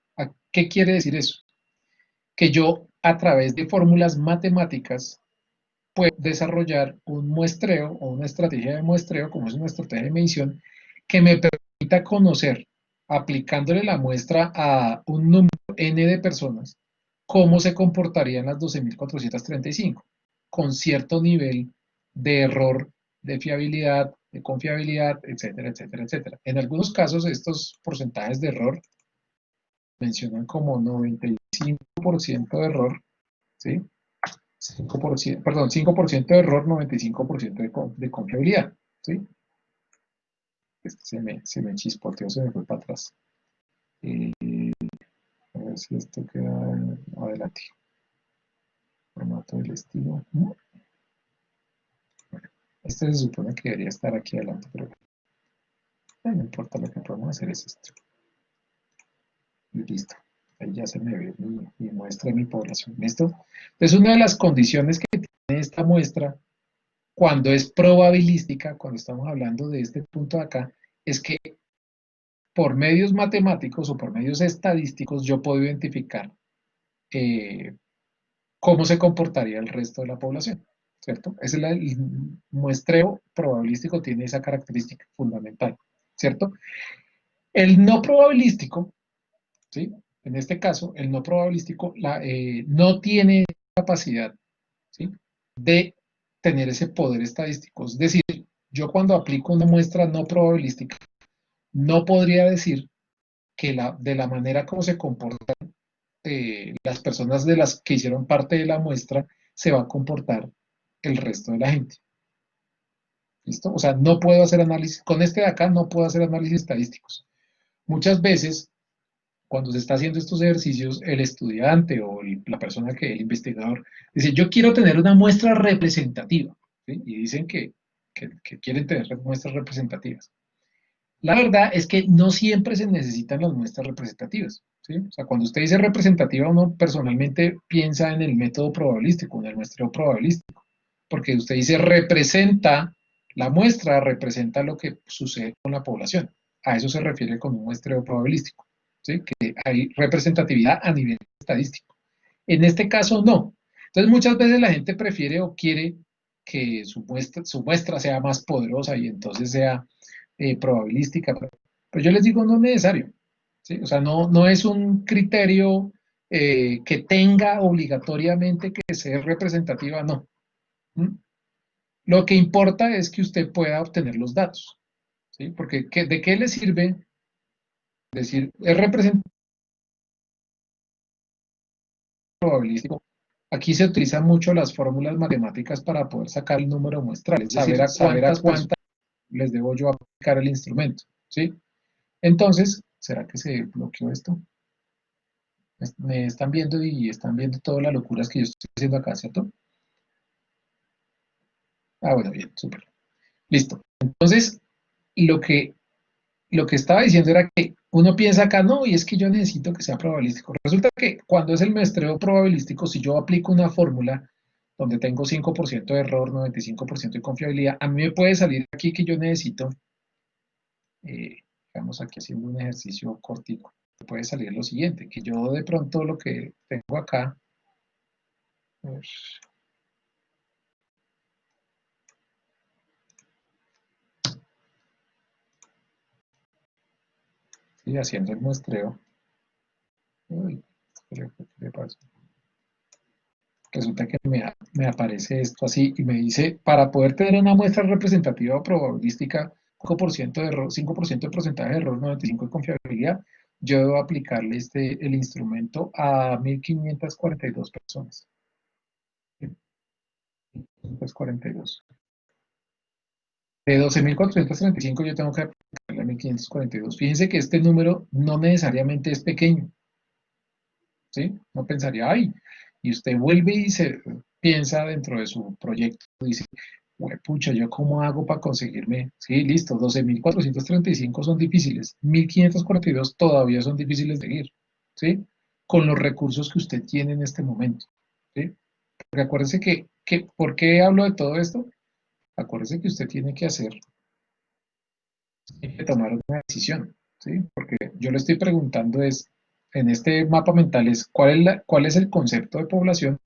¿Qué quiere decir eso? Que yo a través de fórmulas matemáticas puedo desarrollar un muestreo o una estrategia de muestreo, como es una estrategia de medición, que me permita conocer, aplicándole la muestra a un número n de personas, cómo se comportarían las 12.435, con cierto nivel de error, de fiabilidad, de confiabilidad, etcétera, etcétera, etcétera. En algunos casos, estos porcentajes de error mencionan como 95% de error, ¿sí? 5%, perdón, 5% de error, 95% de confiabilidad, ¿sí? Se me chispoteó, se me fue para atrás. A ver si esto queda adelante. Formato del estilo. Este se supone que debería estar aquí adelante, pero no importa, lo que podemos hacer es esto. Y listo. Ahí ya se me ve mi muestra de mi población. ¿Listo? Entonces, una de las condiciones que tiene esta muestra, cuando es probabilística, cuando estamos hablando de este punto de acá, es que por medios matemáticos o por medios estadísticos yo puedo identificar cómo se comportaría el resto de la población. ¿cierto? El muestreo probabilístico tiene esa característica fundamental, ¿cierto? El no probabilístico, ¿sí? En este caso, el no probabilístico no tiene capacidad, ¿sí? De tener ese poder estadístico. Es decir, yo cuando aplico una muestra no probabilística, no podría decir que de la manera como se comportan las personas de las que hicieron parte de la muestra, se va a comportar el resto de la gente. ¿Listo? O sea, no puedo hacer análisis, con este de acá no puedo hacer análisis estadísticos. Muchas veces, cuando se está haciendo estos ejercicios, el estudiante o la persona el investigador, dice, yo quiero tener una muestra representativa, ¿sí? Y dicen que quieren tener muestras representativas. La verdad es que no siempre se necesitan las muestras representativas, ¿sí? O sea, cuando usted dice representativa, uno personalmente piensa en el método probabilístico, en el muestreo probabilístico, porque usted dice representa, la muestra representa lo que sucede con la población. A eso se refiere con un muestreo probabilístico, ¿sí? Que hay representatividad a nivel estadístico. En este caso, no. Entonces, muchas veces la gente prefiere o quiere que su muestra sea más poderosa y entonces sea probabilística. Pero yo les digo, no es necesario. ¿Sí? O sea, no es un criterio que tenga obligatoriamente que ser representativa, no. ¿Mm? Lo que importa es que usted pueda obtener los datos. ¿Sí? Porque ¿de qué le sirve decir es representativo probabilístico? Aquí se utilizan mucho las fórmulas matemáticas para poder sacar el número muestral, es decir, saber a cuántas les debo yo aplicar el instrumento. ¿Sí? Entonces, ¿será que se bloqueó esto? Me están viendo y están viendo todas las locuras que yo estoy haciendo acá, ¿cierto? Ah, bueno, bien, súper. Listo. Entonces, lo que, lo que estaba diciendo era que uno piensa acá, no, y es que yo necesito que sea probabilístico. Resulta que cuando es el muestreo probabilístico, si yo aplico una fórmula donde tengo 5% de error, 95% de confiabilidad, a mí me puede salir aquí que yo necesito, digamos aquí haciendo un ejercicio cortico, puede salir lo siguiente, que yo de pronto lo que tengo acá, a ver, sí, haciendo el muestreo, uy, ¿qué le pasó? Resulta que me aparece esto así y me dice, para poder tener una muestra representativa o probabilística, 5% de error, 5% de porcentaje de error, 95% de confiabilidad, yo debo aplicarle el instrumento a 1542 personas. 1542. De 12.435 yo tengo que aplicarle a 1542. Fíjense que este número no necesariamente es pequeño, ¿sí? No pensaría, ay, y usted vuelve y se piensa dentro de su proyecto, dice, pucha, ¿yo cómo hago para conseguirme? Sí, listo, 12.435 son difíciles, 1542 todavía son difíciles de seguir, ¿sí? Con los recursos que usted tiene en este momento, ¿sí? Porque acuérdese ¿por qué hablo de todo esto? Acuérdese que usted tiene que tomar una decisión, ¿sí? Porque yo le estoy preguntando en este mapa mental cuál es el concepto de población.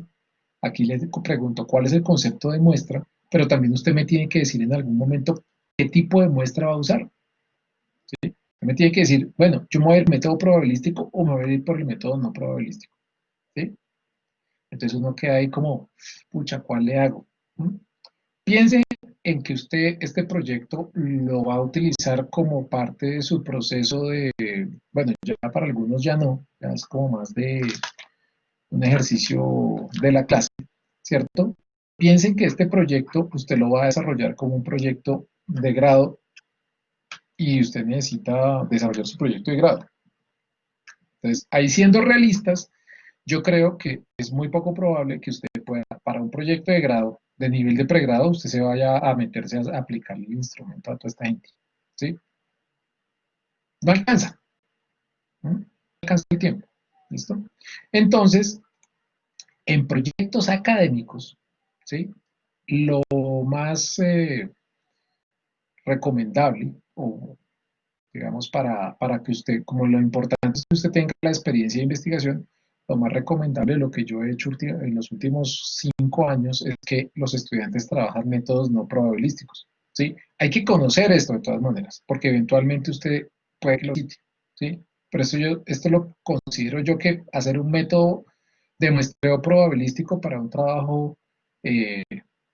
Aquí les pregunto cuál es el concepto de muestra, pero también usted me tiene que decir en algún momento qué tipo de muestra va a usar. ¿Sí? Usted me tiene que decir, bueno, yo me voy a ir por el método probabilístico o me voy a ir por el método no probabilístico. ¿Sí? Entonces uno queda ahí como, pucha, ¿cuál le hago? ¿Mm? Piense en que usted este proyecto lo va a utilizar como parte de su proceso bueno, ya para algunos ya no, ya es como más de un ejercicio de la clase, ¿cierto? Piensen que este proyecto usted lo va a desarrollar como un proyecto de grado y usted necesita desarrollar su proyecto de grado. Entonces, ahí siendo realistas, yo creo que es muy poco probable que usted pueda, para un proyecto de grado, de nivel de pregrado, usted se vaya a meterse a aplicar el instrumento a toda esta gente. ¿Sí? No alcanza. No alcanza el tiempo. ¿Listo? Entonces, en proyectos académicos, ¿sí? Lo más recomendable, o digamos, para que usted, como lo importante es que usted tenga la experiencia de investigación, lo más recomendable, lo que yo he hecho en los últimos 5 años, es que los estudiantes trabajan métodos no probabilísticos, ¿sí? Hay que conocer esto de todas maneras, porque eventualmente usted puede que lo cite, ¿sí? Por eso esto lo considero yo que hacer un método de muestreo probabilístico para un trabajo eh,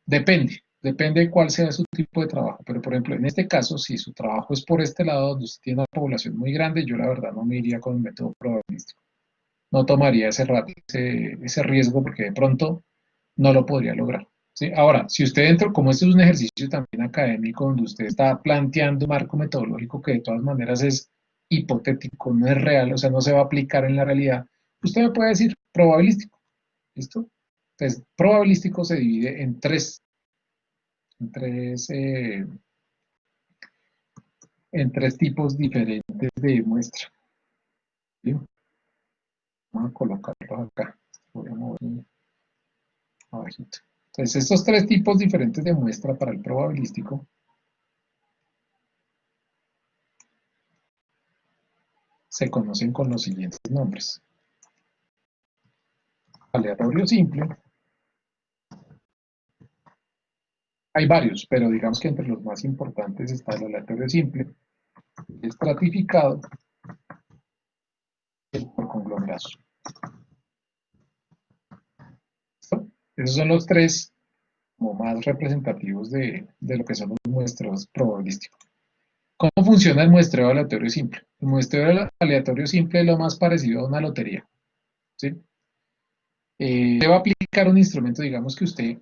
depende de cuál sea su tipo de trabajo. Pero, por ejemplo, en este caso, si su trabajo es por este lado, donde usted tiene una población muy grande, yo la verdad no me iría con el método probabilístico. No tomaría ese riesgo porque de pronto no lo podría lograr. ¿Sí? Ahora, si usted dentro, como este es un ejercicio también académico, donde usted está planteando un marco metodológico que de todas maneras es hipotético, no es real, o sea, no se va a aplicar en la realidad, usted me puede decir probabilístico. ¿Listo? Entonces, probabilístico se divide en tres, eh, en tres tipos diferentes de muestra. ¿Sí? Vamos a colocarlos acá. Voy a mover abajito. Entonces, estos tres tipos diferentes de muestra para el probabilístico se conocen con los siguientes nombres. Aleatorio simple. Hay varios, pero digamos que entre los más importantes está el aleatorio simple, el estratificado y el por conglomerados. ¿Listo? Esos son los tres como más representativos de lo que son los muestreos probabilísticos. ¿Cómo funciona el muestreo aleatorio simple? El muestreo aleatorio simple es lo más parecido a una lotería. ¿Sí? Usted va a aplicar un instrumento, digamos que usted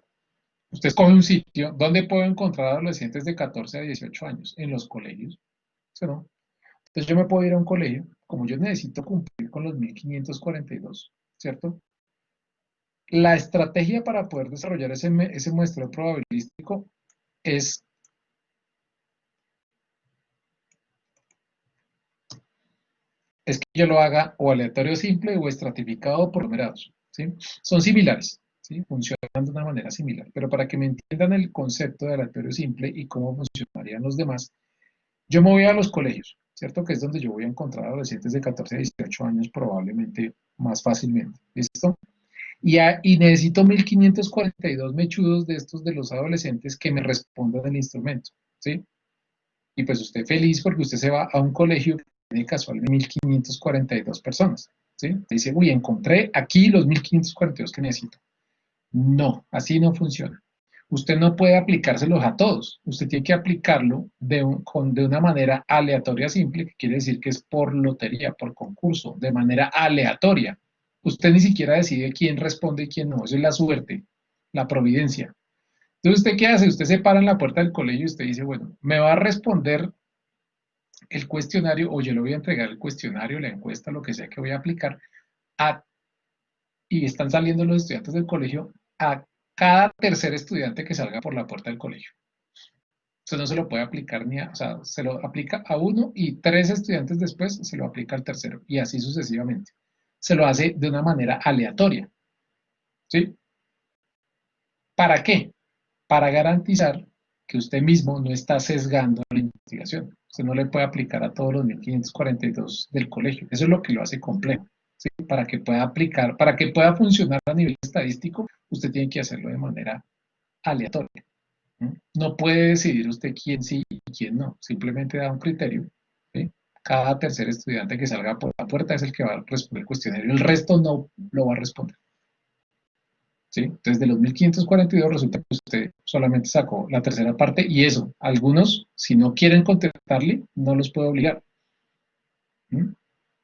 escoge un sitio donde puedo encontrar adolescentes de 14 a 18 años en los colegios. ¿Sí, no? Entonces yo me puedo ir a un colegio, como yo necesito cumplir con los 1542, ¿cierto? La estrategia para poder desarrollar ese muestreo probabilístico es que yo lo haga o aleatorio simple o estratificado por numerados, ¿sí? Son similares, ¿sí? Funcionan de una manera similar, pero para que me entiendan el concepto de aleatorio simple y cómo funcionarían los demás, yo me voy a los colegios, ¿cierto? Que es donde yo voy a encontrar adolescentes de 14 a 18 años probablemente más fácilmente, ¿listo? Y necesito 1542 mechudos de estos de los adolescentes que me respondan el instrumento, ¿sí? Y pues usted feliz porque usted se va a un colegio que tiene casualmente 1542 personas, ¿sí? Dice, uy, encontré aquí los 1542 que necesito. No, así no funciona. Usted no puede aplicárselos a todos. Usted tiene que aplicarlo de una manera aleatoria simple, que quiere decir que es por lotería, por concurso, de manera aleatoria. Usted ni siquiera decide quién responde y quién no. Eso es la suerte, la providencia. Entonces, ¿usted qué hace? Usted se para en la puerta del colegio y usted dice, bueno, me va a responder el cuestionario o yo le voy a entregar el cuestionario, la encuesta, lo que sea que voy a aplicar, a, y están saliendo los estudiantes del colegio a cada tercer estudiante que salga por la puerta del colegio. Usted no se lo puede aplicar ni a, o sea, se lo aplica a uno y 3 estudiantes después se lo aplica al tercero y así sucesivamente. Se lo hace de una manera aleatoria. ¿Sí? ¿Para qué? Para garantizar que usted mismo no está sesgando la investigación. Usted no le puede aplicar a todos los 1542 del colegio. Eso es lo que lo hace complejo. ¿Sí? Para que pueda aplicar, para que pueda funcionar a nivel estadístico, usted tiene que hacerlo de manera aleatoria. No puede decidir usted quién sí y quién no. Simplemente da un criterio. ¿Sí? Cada tercer estudiante que salga por la puerta es el que va a responder el cuestionario. El resto no lo va a responder. ¿Sí? Entonces, de los 1542 resulta que usted solamente sacó la tercera parte y eso, algunos, si no quieren contestarle, no los puede obligar. ¿Mm?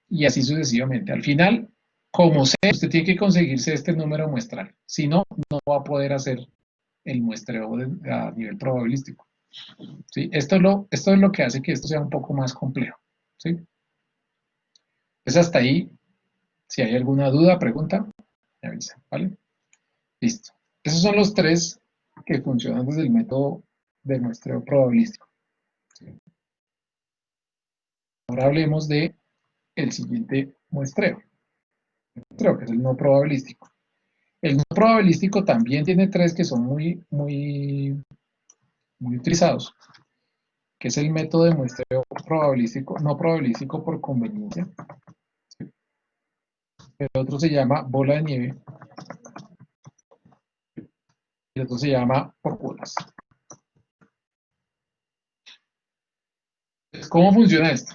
Y así sucesivamente. Al final, como sea, usted tiene que conseguirse este número muestral. Si no, no va a poder hacer el muestreo a nivel probabilístico. ¿Sí? Esto es lo que hace que esto sea un poco más complejo. ¿Sí? Entonces, hasta ahí, si hay alguna duda, pregunta, me avisa. ¿Vale? Listo. Esos son los tres que funcionan desde el método de muestreo probabilístico. ¿Sí? Ahora hablemos de el siguiente muestreo, que es el no probabilístico. El no probabilístico también tiene tres que son muy utilizados, que es el método de muestreo probabilístico, no probabilístico por conveniencia. ¿Sí? el otro se llama bola de nieve y el otro se llama por bolas. Entonces, ¿cómo funciona esto?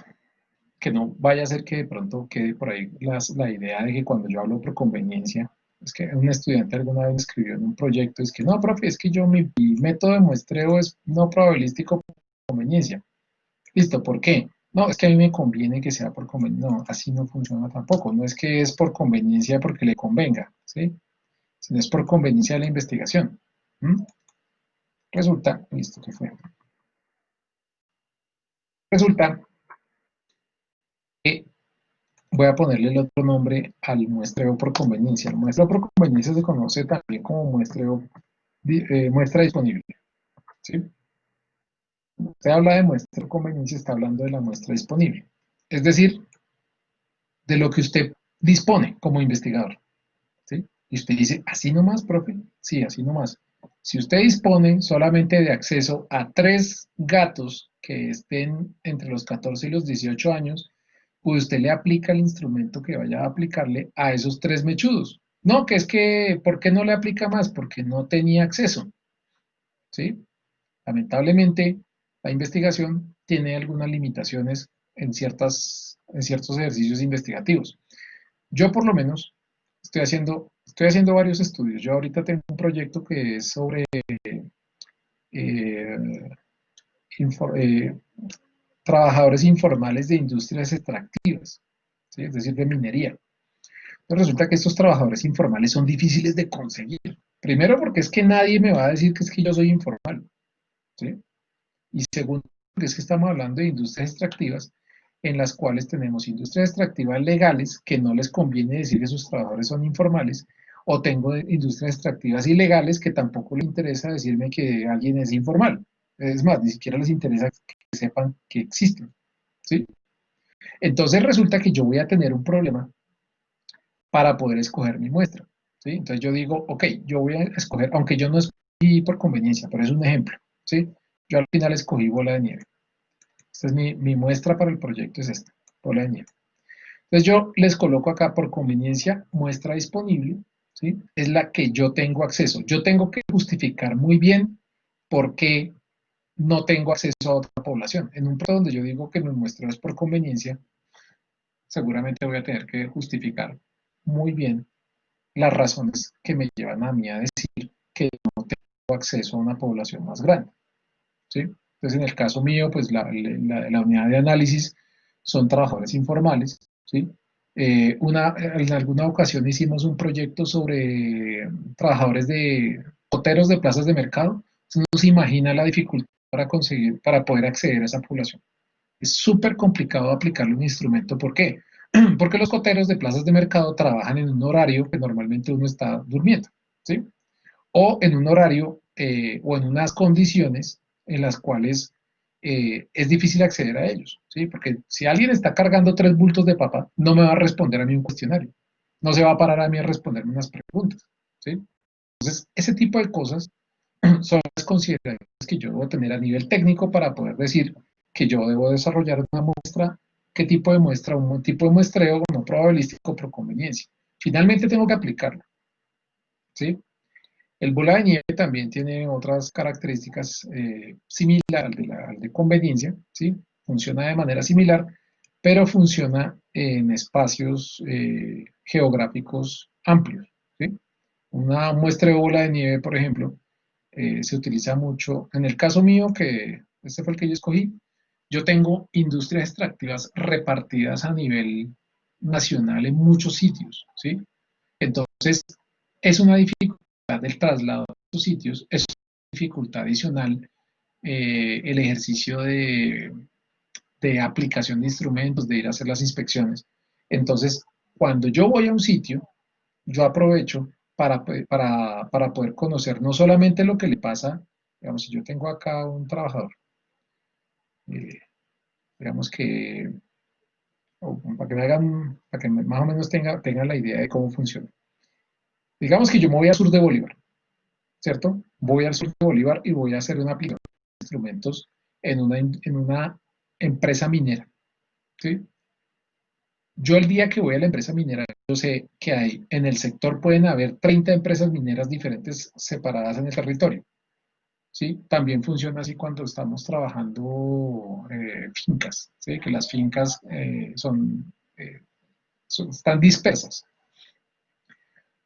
Que no vaya a ser que de pronto quede por ahí la idea de que cuando yo hablo por conveniencia, es que un estudiante alguna vez escribió en un proyecto, es que no, profe, es que yo mi método de muestreo es no probabilístico por conveniencia. Listo, ¿por qué? No, es que a mí me conviene que sea por conveniencia. No, así no funciona tampoco. No es que es por conveniencia porque le convenga, ¿sí? Sino es por conveniencia de la investigación. ¿Mm? Resulta, listo, ¿qué fue? Resulta que voy a ponerle el otro nombre al muestreo por conveniencia. El muestreo por conveniencia se conoce también como muestra disponible, ¿sí? Usted habla de muestra por conveniencia, está hablando de la muestra disponible. Es decir, de lo que usted dispone como investigador, ¿sí? Y usted dice, ¿así nomás, profe? Sí, así nomás. Si usted dispone solamente de acceso a 3 gatos que estén entre los 14 y los 18 años, pues usted le aplica el instrumento que vaya a aplicarle a esos 3 mechudos. No, que es que, ¿por qué no le aplica más? Porque no tenía acceso, ¿sí? Lamentablemente, la investigación tiene algunas limitaciones en ciertos ejercicios investigativos. Yo por lo menos estoy haciendo varios estudios. Yo ahorita tengo un proyecto que es sobre eh, trabajadores informales de industrias extractivas, ¿sí? Es decir, de minería. Entonces resulta que estos trabajadores informales son difíciles de conseguir. Primero porque es que nadie me va a decir que es que yo soy informal, ¿sí? Y segundo, porque es que estamos hablando de industrias extractivas en las cuales tenemos industrias extractivas legales que no les conviene decir que sus trabajadores son informales, o tengo industrias extractivas ilegales que tampoco les interesa decirme que alguien es informal. Es más, ni siquiera les interesa que sepan que existen, ¿sí? Entonces resulta que yo voy a tener un problema para poder escoger mi muestra, ¿sí? Entonces yo digo, ok, yo voy a escoger, aunque yo no escogí por conveniencia, pero es un ejemplo, ¿sí? Yo al final escogí bola de nieve. Esta es mi muestra para el proyecto, es esta, bola de nieve. Entonces yo les coloco acá por conveniencia muestra disponible, ¿sí? Es la que yo tengo acceso. Yo tengo que justificar muy bien por qué no tengo acceso a otra población. En un proyecto donde yo digo que mi muestra es por conveniencia, seguramente voy a tener que justificar muy bien las razones que me llevan a mí a decir que no tengo acceso a una población más grande, ¿sí? Entonces, en el caso mío, pues la unidad de análisis son trabajadores informales, ¿sí? En alguna ocasión hicimos un proyecto sobre trabajadores de coteros de plazas de mercado. Entonces, no se imagina la dificultad para conseguir, para poder acceder a esa población. Es súper complicado aplicarle un instrumento. ¿Por qué? Porque los coteros de plazas de mercado trabajan en un horario que normalmente uno está durmiendo, ¿sí? O en un horario o en unas condiciones en las cuales es difícil acceder a ellos, ¿sí? Porque si alguien está cargando 3 bultos de papa, no me va a responder a mí un cuestionario, no se va a parar a mí a responderme unas preguntas, ¿sí? Entonces, ese tipo de cosas son las consideraciones que yo debo tener a nivel técnico para poder decir que yo debo desarrollar una muestra, qué tipo de muestra, un tipo de muestreo no probabilístico por conveniencia. Finalmente tengo que aplicarlo, ¿sí? El bola de nieve también tiene otras características similares al de conveniencia, ¿sí? Funciona de manera similar, pero funciona en espacios geográficos amplios, ¿sí? Una muestra de bola de nieve, por ejemplo, se utiliza mucho. En el caso mío, que este fue el que yo escogí, yo tengo industrias extractivas repartidas a nivel nacional en muchos sitios, ¿sí? Entonces, es una dificultad del traslado a estos sitios, es una dificultad adicional el ejercicio de aplicación de instrumentos, de ir a hacer las inspecciones. Entonces, cuando yo voy a un sitio, yo aprovecho para poder conocer no solamente lo que le pasa, digamos, si yo tengo acá un trabajador, eh, digamos que, para que me hagan, para que más o menos tengan la idea de cómo funciona. Digamos que yo me voy al sur de Bolívar, ¿cierto? Voy al sur de Bolívar y voy a hacer una aplicación de instrumentos en una empresa minera, ¿sí? Yo el día que voy a la empresa minera sé que hay en el sector pueden haber 30 empresas mineras diferentes separadas en el territorio. ¿Sí? También funciona así cuando estamos trabajando fincas, ¿sí? Que las fincas están dispersas.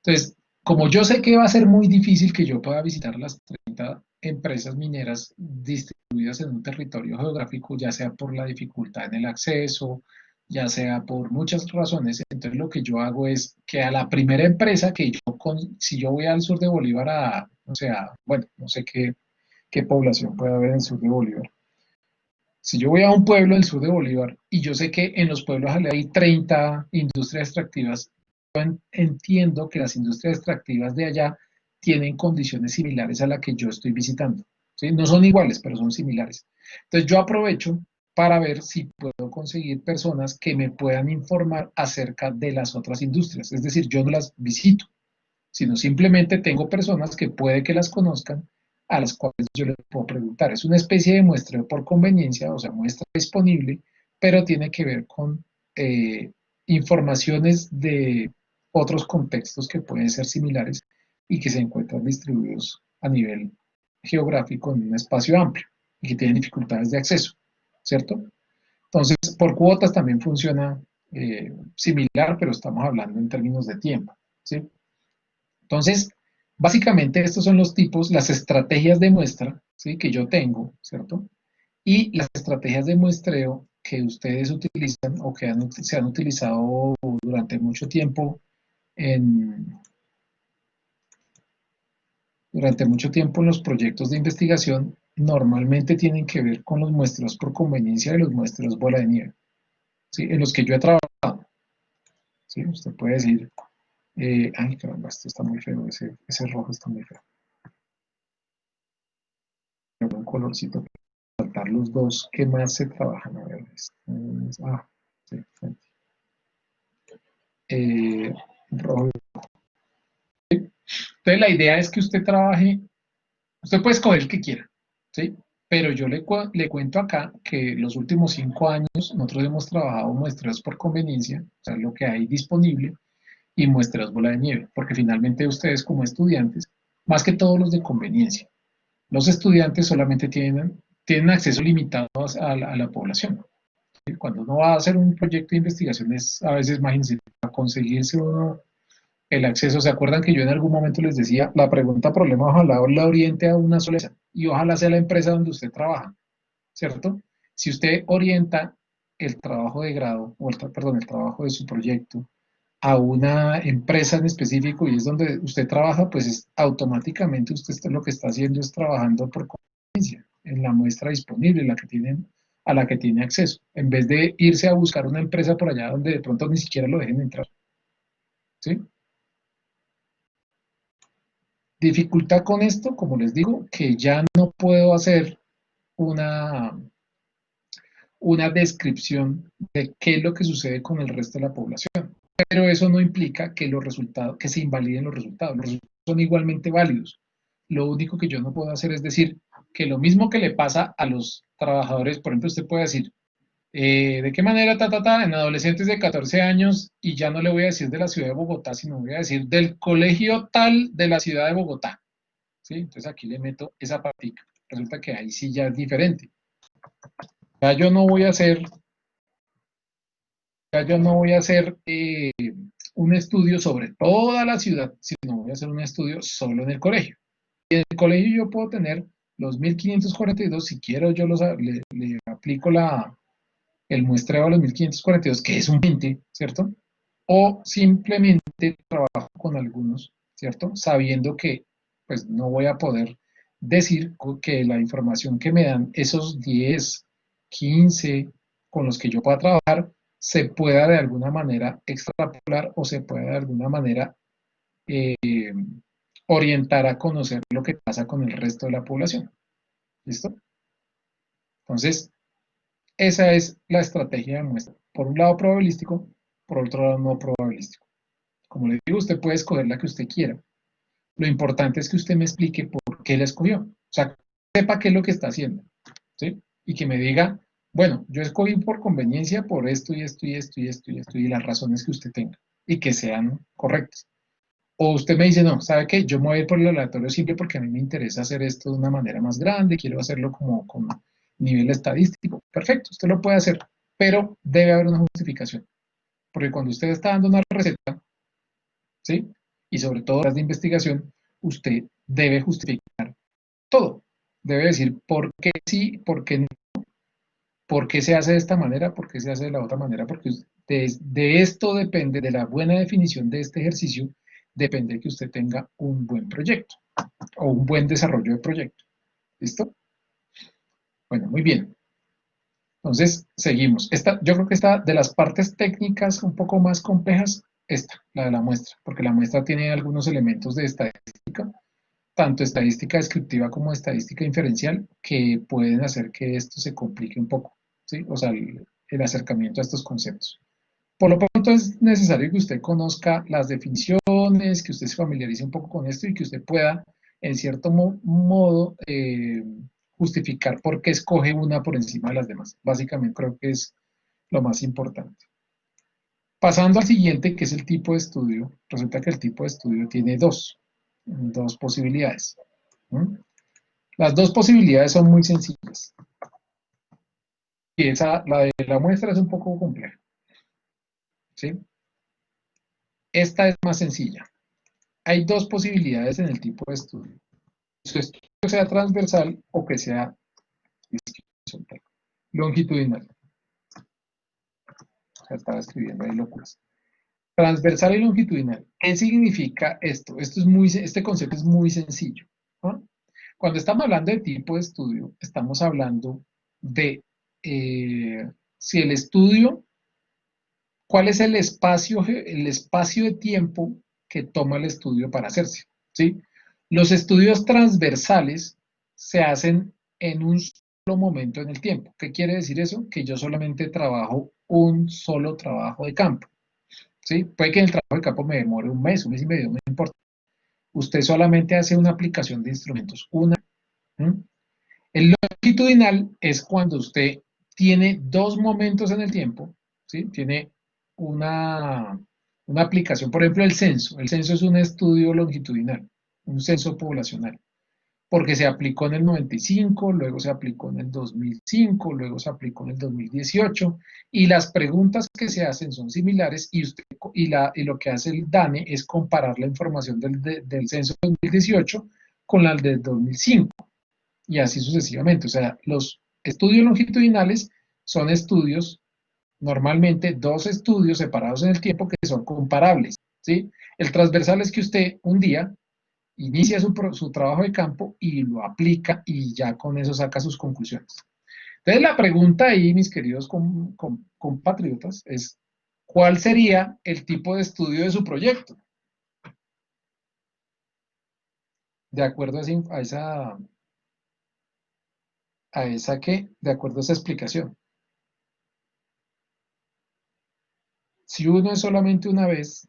Entonces, como yo sé que va a ser muy difícil que yo pueda visitar las 30 empresas mineras distribuidas en un territorio geográfico, ya sea por la dificultad en el acceso, ya sea por muchas razones, entonces lo que yo hago es que a la primera empresa que si yo voy al sur de Bolívar o sea, bueno, no sé qué población puede haber en el sur de Bolívar. Si yo voy a un pueblo del sur de Bolívar y yo sé que en los pueblos hay 30 industrias extractivas, yo entiendo que las industrias extractivas de allá tienen condiciones similares a la que yo estoy visitando. ¿Sí? No son iguales, pero son similares. Entonces yo aprovecho para ver si puedo conseguir personas que me puedan informar acerca de las otras industrias. Es decir, yo no las visito, sino simplemente tengo personas que puede que las conozcan, a las cuales yo les puedo preguntar. Es una especie de muestreo por conveniencia, o sea, muestra disponible, pero tiene que ver con informaciones de otros contextos que pueden ser similares y que se encuentran distribuidos a nivel geográfico en un espacio amplio y que tienen dificultades de acceso, ¿cierto? Entonces, por cuotas también funciona similar, pero estamos hablando en términos de tiempo, ¿sí? Entonces, básicamente estos son los tipos, las estrategias de muestra, ¿sí? Que yo tengo, ¿cierto? Y las estrategias de muestreo que ustedes utilizan o que se han utilizado durante mucho tiempo en, en los proyectos de investigación, normalmente tienen que ver con los muestreos por conveniencia y los muestreos bola de nieve, ¿sí? En los que yo he trabajado, ¿sí? Usted puede decir, ay caramba, esto está muy feo, ese rojo está muy feo. Un colorcito saltar los dos que más se trabajan. A ver, sí, eh, rojo. Entonces la idea es que usted trabaje, usted puede escoger el que quiera, ¿sí? Pero yo le cuento acá que los últimos 5 años nosotros hemos trabajado muestreos por conveniencia, o sea, lo que hay disponible, y muestreos bola de nieve, porque finalmente ustedes como estudiantes, más que todos los de conveniencia, los estudiantes solamente tienen acceso limitado a la población. Cuando uno va a hacer un proyecto de investigación es a veces más difícil conseguirse uno el acceso. ¿Se acuerdan que yo en algún momento les decía, la pregunta problema ojalá la oriente a una sola empresa y ojalá sea la empresa donde usted trabaja, ¿cierto? Si usted orienta el trabajo de grado, o perdón, el trabajo de su proyecto a una empresa en específico y es donde usted trabaja, pues automáticamente usted lo que está haciendo es trabajando por conveniencia en la muestra disponible, a la que tiene acceso, en vez de irse a buscar una empresa por allá donde de pronto ni siquiera lo dejen entrar. ¿Sí? Dificultad con esto, como les digo, que ya no puedo hacer una, una descripción de qué es lo que sucede con el resto de la población. Pero eso no implica que los resultados, que se invaliden los resultados. Los resultados son igualmente válidos. Lo único que yo no puedo hacer es decir que lo mismo que le pasa a los trabajadores, por ejemplo, usted puede decir, ¿de qué manera, en adolescentes de 14 años, y ya no le voy a decir de la ciudad de Bogotá, sino voy a decir del colegio tal de la ciudad de Bogotá? ¿Sí? Entonces aquí le meto esa patica. Resulta que ahí sí ya es diferente. Ya yo no voy a hacer, ya yo no voy a hacer un estudio sobre toda la ciudad, sino voy a hacer un estudio solo en el colegio. Y en el colegio yo puedo tener los 1542, si quiero yo le aplico el muestreo a los 1542, que es un 20, ¿cierto? O simplemente trabajo con algunos, ¿cierto? Sabiendo que pues no voy a poder decir que la información que me dan esos 10, 15 con los que yo pueda trabajar se pueda de alguna manera extrapolar o se pueda de alguna manera eh, orientar a conocer lo que pasa con el resto de la población. ¿Listo? Entonces, esa es la estrategia de muestra. Por un lado probabilístico, por otro lado no probabilístico. Como le digo, usted puede escoger la que usted quiera. Lo importante es que usted me explique por qué la escogió. O sea, sepa qué es lo que está haciendo. ¿Sí? Y que me diga, bueno, yo escogí por conveniencia por esto y esto y esto y esto y esto y las razones que usted tenga. y que sean correctas. O usted me dice, no, ¿sabe qué? Yo me voy a ir por el aleatorio simple porque a mí me interesa hacer esto de una manera más grande, quiero hacerlo como con nivel estadístico. Perfecto, usted lo puede hacer, pero debe haber una justificación. Porque cuando usted está dando una receta, ¿sí? Y sobre todo las de investigación, usted debe justificar todo. Debe decir por qué sí, por qué no, por qué se hace de esta manera, por qué se hace de la otra manera, porque de esto depende, de la buena definición de este ejercicio, depende que usted tenga un buen proyecto o un buen desarrollo de proyecto. ¿Listo? Bueno, muy bien. Entonces, seguimos. Yo creo que esta de las partes técnicas un poco más complejas, la de la muestra, porque la muestra tiene algunos elementos de estadística, tanto estadística descriptiva como estadística inferencial, que pueden hacer que esto se complique un poco, ¿sí? O sea, el acercamiento a estos conceptos. Por lo pronto es necesario que usted conozca las definiciones, que usted se familiarice un poco con esto y que usted pueda, en cierto modo, justificar por qué escoge una por encima de las demás. Básicamente creo que es lo más importante. Pasando al siguiente, que es el tipo de estudio, resulta que el tipo de estudio tiene dos posibilidades. ¿Mm? Las dos posibilidades son muy sencillas. Y la de la muestra es un poco compleja. ¿Sí? Esta es más sencilla. Hay dos posibilidades en el tipo de estudio. Que su estudio sea transversal o que sea longitudinal. O sea, estaba escribiendo ahí locuras. Transversal y longitudinal. ¿Qué significa esto? Este concepto es muy sencillo, ¿no? Cuando estamos hablando de tipo de estudio, estamos hablando de si el estudio, cuál es el espacio de tiempo que toma el estudio para hacerse, ¿sí? Los estudios transversales se hacen en un solo momento en el tiempo. ¿Qué quiere decir eso? Que yo solamente trabajo un solo trabajo de campo, ¿sí? Puede que en el trabajo de campo me demore un mes y medio, no importa. Usted solamente hace una aplicación de instrumentos, una. ¿Mm? El longitudinal es cuando usted tiene dos momentos en el tiempo, ¿sí? Tiene una aplicación, por ejemplo, el censo. El censo es un estudio longitudinal, un censo poblacional, porque se aplicó en el 95, luego se aplicó en el 2005, luego se aplicó en el 2018, y las preguntas que se hacen son similares y lo que hace el DANE es comparar la información del censo de 2018 con la del 2005 y así sucesivamente. O sea, los estudios longitudinales son estudios, normalmente dos estudios separados en el tiempo que son comparables, ¿sí? El transversal es que usted un día inicia su trabajo de campo y lo aplica y ya con eso saca sus conclusiones. Entonces la pregunta ahí, mis queridos compatriotas, es ¿cuál sería el tipo de estudio de su proyecto? De acuerdo de acuerdo a esa explicación. Si uno es solamente una vez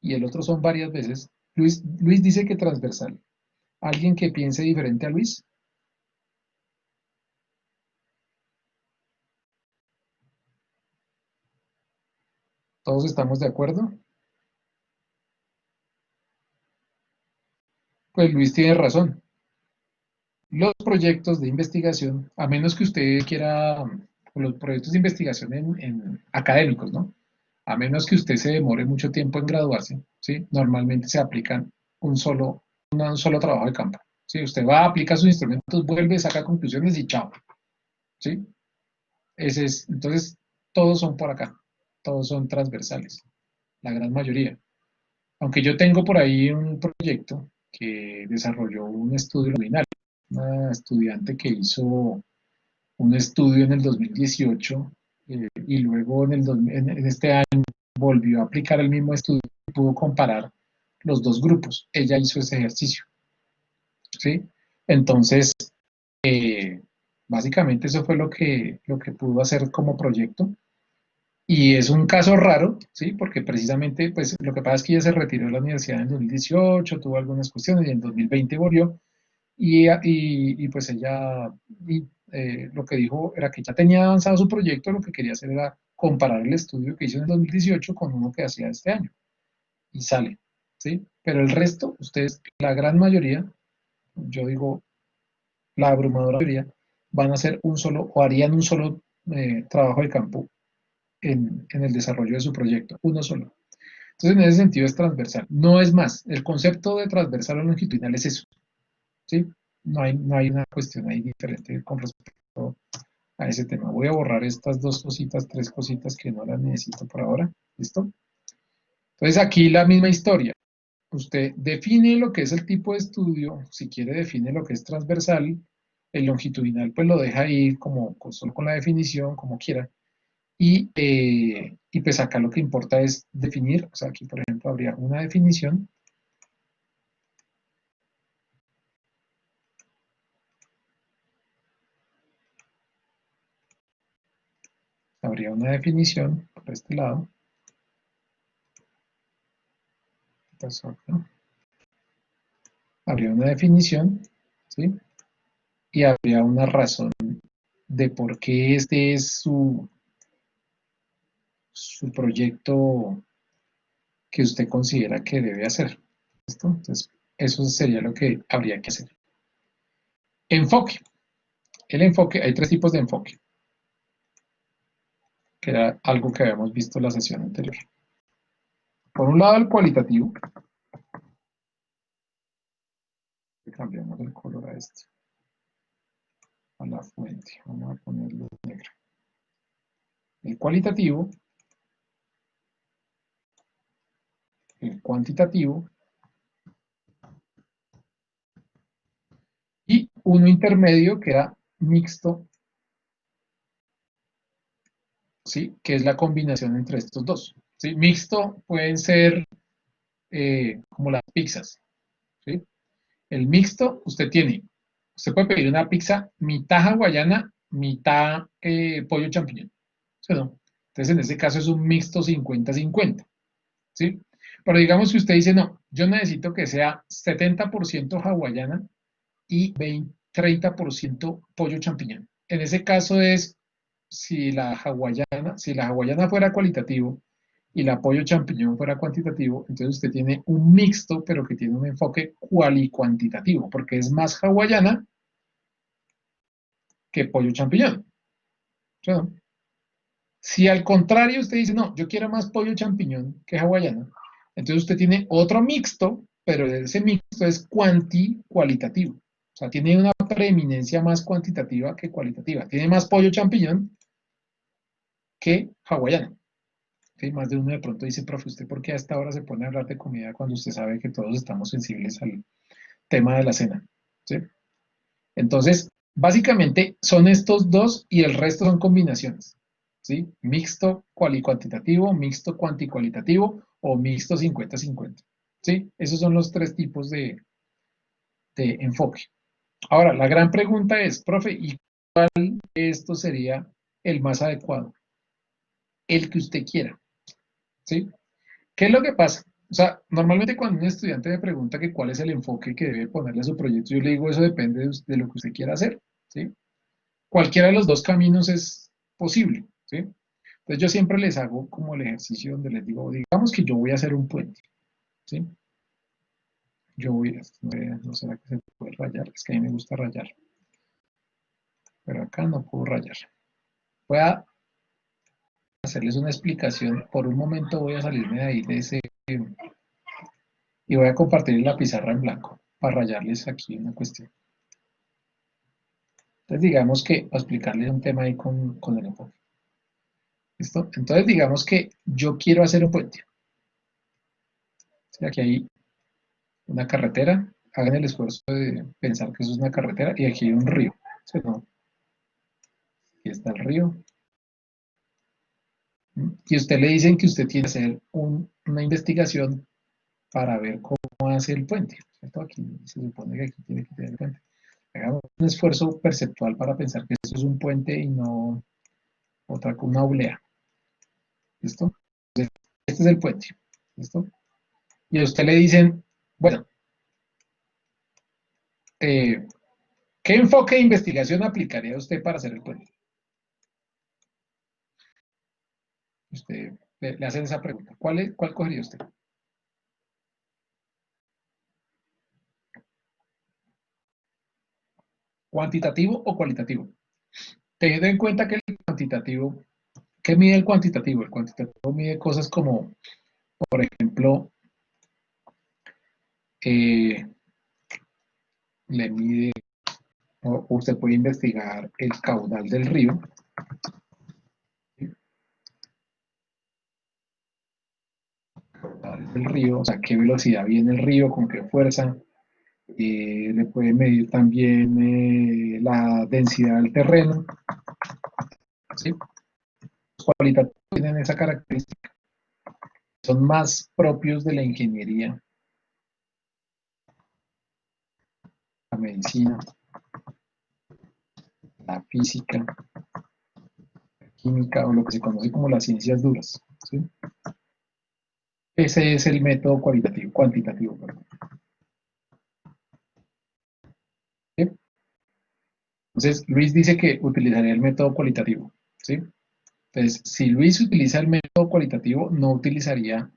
y el otro son varias veces, Luis dice que transversal. ¿Alguien que piense diferente a Luis? ¿Todos estamos de acuerdo? Pues Luis tiene razón. Los proyectos de investigación, a menos que usted quiera, los proyectos de investigación académicos, ¿no? A menos que usted se demore mucho tiempo en graduarse, ¿sí? Normalmente se aplican un solo trabajo de campo. ¿Sí? Usted va, aplica sus instrumentos, vuelve, saca conclusiones y chao. ¿Sí? Entonces, todos son por acá, todos son transversales, la gran mayoría. Aunque yo tengo por ahí un proyecto que desarrolló un estudio longitudinal, una estudiante que hizo un estudio en el 2018 y luego en este año volvió a aplicar el mismo estudio y pudo comparar los dos grupos. Ella hizo ese ejercicio, ¿sí? Entonces, eh, básicamente eso fue lo que pudo hacer como proyecto. Y es un caso raro, ¿sí? Porque precisamente, pues lo que pasa es que ella se retiró de la universidad en el 2018, tuvo algunas cuestiones y en 2020 volvió pues ella lo que dijo era que ya tenía avanzado su proyecto, lo que quería hacer era comparar el estudio que hizo en el 2018 con uno que hacía este año. y sale, ¿sí? Pero el resto, ustedes, la gran mayoría, yo digo la abrumadora mayoría, van a hacer un solo o harían un solo trabajo de campo en el desarrollo de su proyecto, uno solo. Entonces, en ese sentido es transversal. No es más, el concepto de transversal o longitudinal es eso, ¿sí? No hay una cuestión ahí diferente con respecto a ese tema. Voy a borrar estas dos cositas, tres cositas que no las necesito por ahora. ¿Listo? Entonces, aquí la misma historia. Usted define lo que es el tipo de estudio, si quiere define lo que es transversal, el longitudinal pues lo deja ahí como solo con la definición, como quiera, y pues acá lo que importa es definir, o sea, aquí por ejemplo habría una definición, habría una definición por este lado, habría una definición, ¿sí? Y habría una razón de por qué este es su proyecto que usted considera que debe hacer. ¿Listo? Entonces, eso sería lo que habría que hacer. Enfoque. El enfoque, hay tres tipos de enfoque, que era algo que habíamos visto en la sesión anterior. Por un lado, el cualitativo. Cambiamos el color a este, a la fuente. Vamos a ponerlo negro. El cualitativo, el cuantitativo y uno intermedio que era mixto, ¿sí? Que es la combinación entre estos dos. ¿Sí? Mixto pueden ser como las pizzas. ¿Sí? El mixto, usted puede pedir una pizza mitad hawaiana, mitad pollo champiñón. ¿Sí, no? Entonces, en ese caso es un mixto 50-50. ¿Sí? Pero digamos que usted dice, no, yo necesito que sea 70% hawaiana y 30% pollo champiñón. En ese caso es, si la hawaiana fuera cualitativo y el pollo champiñón fuera cuantitativo, entonces usted tiene un mixto, pero que tiene un enfoque cuantitativo, porque es más hawaiana que pollo champiñón. ¿Sí, no? Si al contrario usted dice, no, yo quiero más pollo champiñón que hawaiana, entonces usted tiene otro mixto, pero ese mixto es cualitativo. O sea, tiene una preeminencia más cuantitativa que cualitativa. Tiene más pollo champiñón que hawaiana. ¿Sí? Más de uno de pronto dice, profe, ¿usted por qué a esta hora se pone a hablar de comida cuando usted sabe que todos estamos sensibles al tema de la cena? ¿Sí? Entonces, básicamente son estos dos y el resto son combinaciones. ¿Sí? Mixto cuantitativo, mixto cualitativo o mixto 50-50. ¿Sí? Esos son los tres tipos de enfoque. Ahora, la gran pregunta es, profe, ¿y cuál de estos sería el más adecuado? El que usted quiera. ¿Sí? ¿Qué es lo que pasa? O sea, normalmente cuando un estudiante me pregunta que cuál es el enfoque que debe ponerle a su proyecto, yo le digo, eso depende de lo que usted quiera hacer. ¿Sí? Cualquiera de los dos caminos es posible, ¿sí? Entonces yo siempre les hago como el ejercicio donde les digo, digamos que yo voy a hacer un puente, ¿sí? Yo voy a, no será que se puede rayar, es que a mí me gusta rayar, pero acá no puedo rayar. Voy a hacerles una explicación, por un momento voy a salirme de ahí de ese, y voy a compartir la pizarra en blanco, para rayarles aquí una cuestión. Entonces digamos que, para explicarles un tema ahí con el enfoque. ¿Listo? Entonces digamos que yo quiero hacer un puente. ¿Sí? Aquí hay una carretera, hagan el esfuerzo de pensar que eso es una carretera y aquí hay un río. ¿Sí, no? Aquí está el río. Y a usted le dicen que usted tiene que hacer una investigación para ver cómo hace el puente. ¿Cierto? Aquí se supone que aquí tiene que tener el puente. Hagamos un esfuerzo perceptual para pensar que eso es un puente y no una oblea. ¿Listo? Entonces, este es el puente. ¿Listo? Y a usted le dicen, bueno, ¿qué enfoque de investigación aplicaría usted para hacer el puente? Usted le hacen esa pregunta. ¿Cuál cogería usted? ¿Cuantitativo o cualitativo? Teniendo en cuenta que el cuantitativo, ¿qué mide el cuantitativo? El cuantitativo mide cosas como, por ejemplo, le mide, o usted puede investigar el caudal del río, ¿sí? Caudal del río, o sea, qué velocidad viene el río, con qué fuerza. Le puede medir también la densidad del terreno, ¿sí? Los cualitativos tienen esa característica, son más propios de la ingeniería, la medicina, la física, la química o lo que se conoce como las ciencias duras, ¿sí? Ese es el método cualitativo, cuantitativo, perdón, ¿sí? Entonces, Luis dice que utilizaría el método cualitativo, ¿sí? Entonces, si Luis utiliza el método cualitativo, no utilizaría,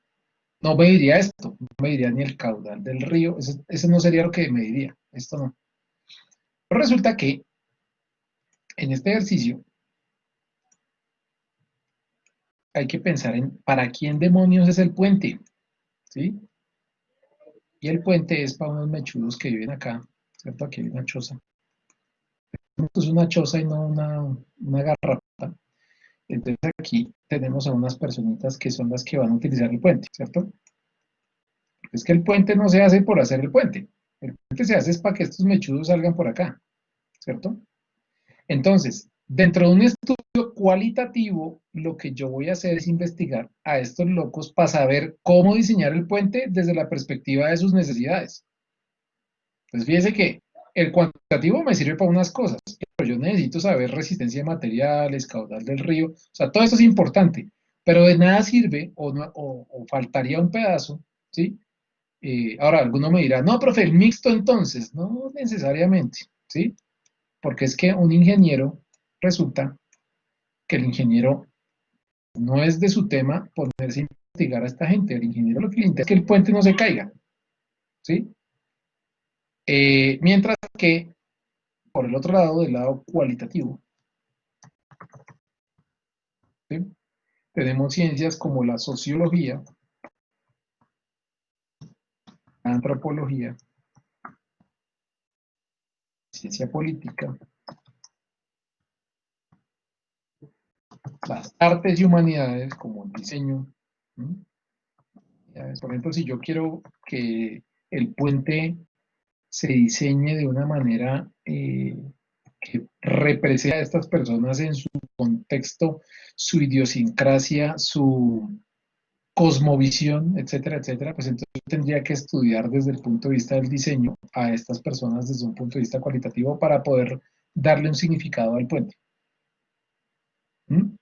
no mediría esto, no mediría ni el caudal del río, eso no sería lo que mediría, esto no. Pero resulta que en este ejercicio hay que pensar en para quién demonios es el puente, ¿sí? Y el puente es para unos mechudos que viven acá, ¿cierto? Aquí hay una choza. Esto es una choza y no una garrapata. Entonces aquí tenemos a unas personitas que son las que van a utilizar el puente, ¿cierto? Es que el puente no se hace por hacer el puente. El puente se hace es para que estos mechudos salgan por acá, ¿cierto? Entonces, dentro de un estudio cualitativo, lo que yo voy a hacer es investigar a estos locos para saber cómo diseñar el puente desde la perspectiva de sus necesidades. Entonces, fíjense que el cuantitativo me sirve para unas cosas, pero yo necesito saber resistencia de materiales, caudal del río, o sea, todo eso es importante, pero de nada sirve o faltaría un pedazo, ¿sí? Ahora, alguno me dirá, no, profe, el mixto entonces, no necesariamente, ¿sí? Porque es que un ingeniero, resulta que el ingeniero no es de su tema ponerse a investigar a esta gente, el ingeniero lo que le interesa es que el puente no se caiga, ¿sí? Mientras que, por el otro lado, del lado cualitativo, ¿sí? Tenemos ciencias como la sociología, la antropología, ciencia política, las artes y humanidades como el diseño, ¿sí? Por ejemplo, si yo quiero que el puente se diseñe de una manera que represente a estas personas en su contexto, su idiosincrasia, su cosmovisión, etcétera, etcétera, pues entonces yo tendría que estudiar desde el punto de vista del diseño a estas personas desde un punto de vista cualitativo para poder darle un significado al puente. ¿Mm?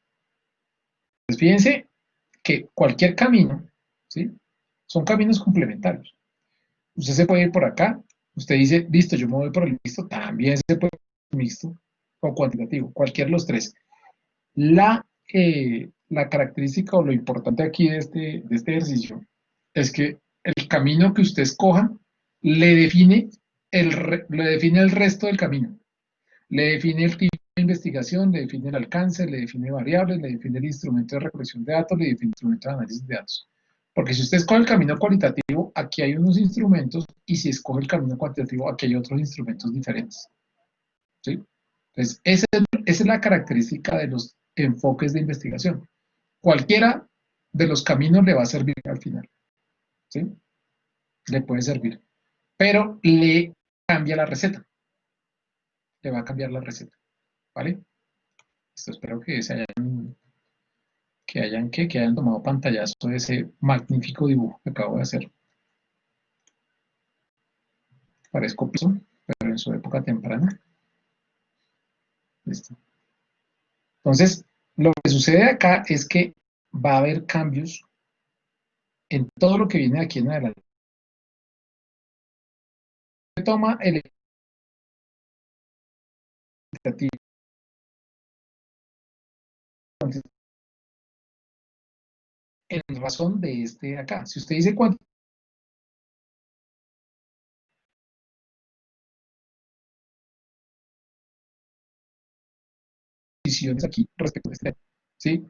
Pues fíjense que cualquier camino, ¿sí? Son caminos complementarios. Usted se puede ir por acá, usted dice, listo, yo me voy por el mixto, también se puede ir por el mixto o cuantitativo, cualquiera de los tres. La característica o lo importante aquí de este ejercicio es que el camino que usted escoja le define el resto del camino, le define el tipo de investigación, le define el alcance, le define variables, le define el instrumento de recolección de datos, le define el instrumento de análisis de datos. Porque si usted escoge el camino cualitativo, aquí hay unos instrumentos, y si escoge el camino cuantitativo, aquí hay otros instrumentos diferentes, ¿sí? Entonces, esa es la característica de los enfoques de investigación. Cualquiera de los caminos le va a servir al final, ¿sí? Le puede servir, pero le cambia la receta, le va a cambiar la receta, ¿vale? Esto espero que que hayan tomado pantallazo de ese magnífico dibujo que acabo de hacer. Parezco piso, pero en su época temprana. Listo. Entonces, lo que sucede acá es que va a haber cambios en todo lo que viene de aquí en adelante. Se toma el expectativo en razón de este de acá. Si usted dice cuánto, posiciones aquí respecto a este tema, ¿sí?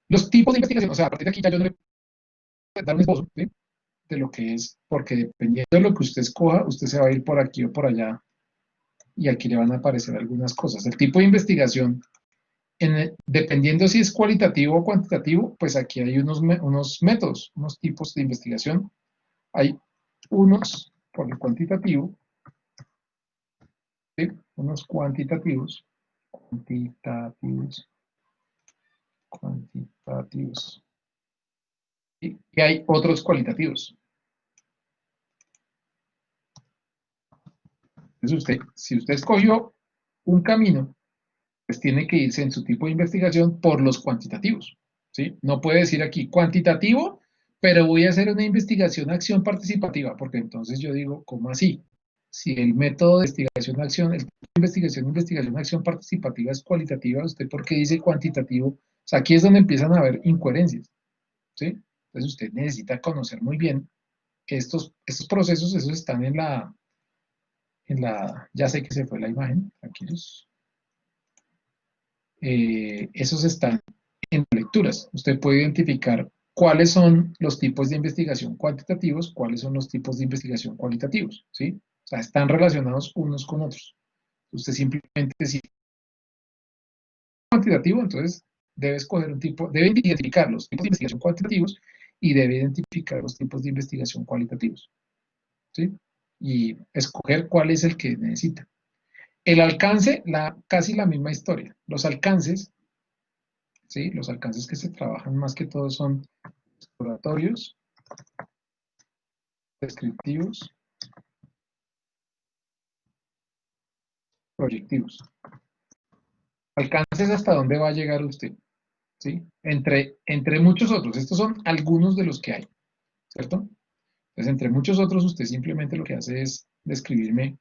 Los tipos de investigación, o sea, a partir de aquí ya yo no le puedo dar un esbozo, ¿sí? De lo que es, porque dependiendo de lo que usted escoja, usted se va a ir por aquí o por allá, y aquí le van a aparecer algunas cosas. El tipo de investigación, dependiendo si es cualitativo o cuantitativo, pues aquí hay unos métodos, unos tipos de investigación. Hay unos por el cuantitativo, ¿sí? Unos cuantitativos, cuantitativos, y hay otros cualitativos. Entonces si usted escogió un camino, pues tiene que irse en su tipo de investigación por los cuantitativos, ¿sí? No puede decir aquí cuantitativo, pero voy a hacer una investigación acción participativa, porque entonces yo digo, ¿cómo así? Si el método de investigación-acción, el tipo de investigación-acción participativa es cualitativa, ¿usted por qué dice cuantitativo? O sea, aquí es donde empiezan a haber incoherencias, ¿sí? Entonces usted necesita conocer muy bien que estos procesos, esos están ya sé que se fue la imagen, tranquilos. Esos están en lecturas. Usted puede identificar cuáles son los tipos de investigación cuantitativos, cuáles son los tipos de investigación cualitativos, ¿sí? O sea, están relacionados unos con otros. Usted simplemente, si es cuantitativo, entonces debe escoger un tipo, debe identificar los tipos de investigación cuantitativos y debe identificar los tipos de investigación cualitativos, ¿sí? Y escoger cuál es el que necesita. El alcance, casi la misma historia. Los alcances, ¿sí? Los alcances que se trabajan más que todo son exploratorios, descriptivos, proyectivos. Alcances hasta dónde va a llegar usted, ¿sí? Entre muchos otros. Estos son algunos de los que hay, ¿cierto? Entonces, entre muchos otros, usted simplemente lo que hace es describirme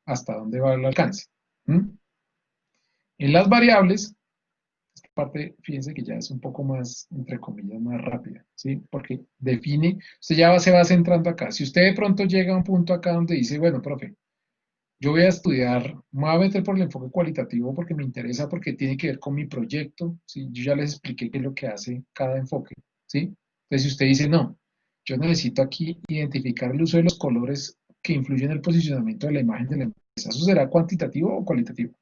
hasta dónde va el alcance. ¿Mm? En las variables, esta parte, fíjense que ya es un poco más, entre comillas, más rápida, ¿sí? Porque define, usted ya se va centrando acá. Si usted de pronto llega a un punto acá donde dice, bueno, profe, yo voy a estudiar, me voy a meter por el enfoque cualitativo porque me interesa, porque tiene que ver con mi proyecto, ¿sí? Yo ya les expliqué qué es lo que hace cada enfoque, ¿sí? Entonces, si usted dice, no, yo necesito aquí identificar el uso de los colores que influyen en el posicionamiento de la imagen de la empresa, ¿eso será cuantitativo o cualitativo?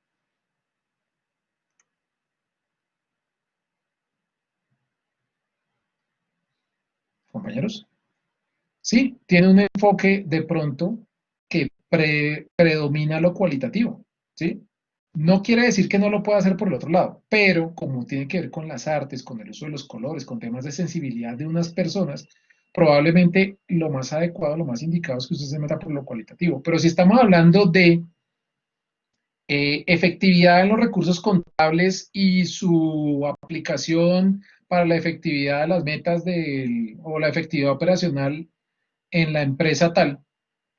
Compañeros. Sí, tiene un enfoque de pronto que predomina lo cualitativo, ¿sí? No quiere decir que no lo pueda hacer por el otro lado, pero como tiene que ver con las artes, con el uso de los colores, con temas de sensibilidad de unas personas, probablemente lo más adecuado, lo más indicado es que usted se meta por lo cualitativo. Pero si estamos hablando de efectividad en los recursos contables y su aplicación para la efectividad de las metas o la efectividad operacional en la empresa tal,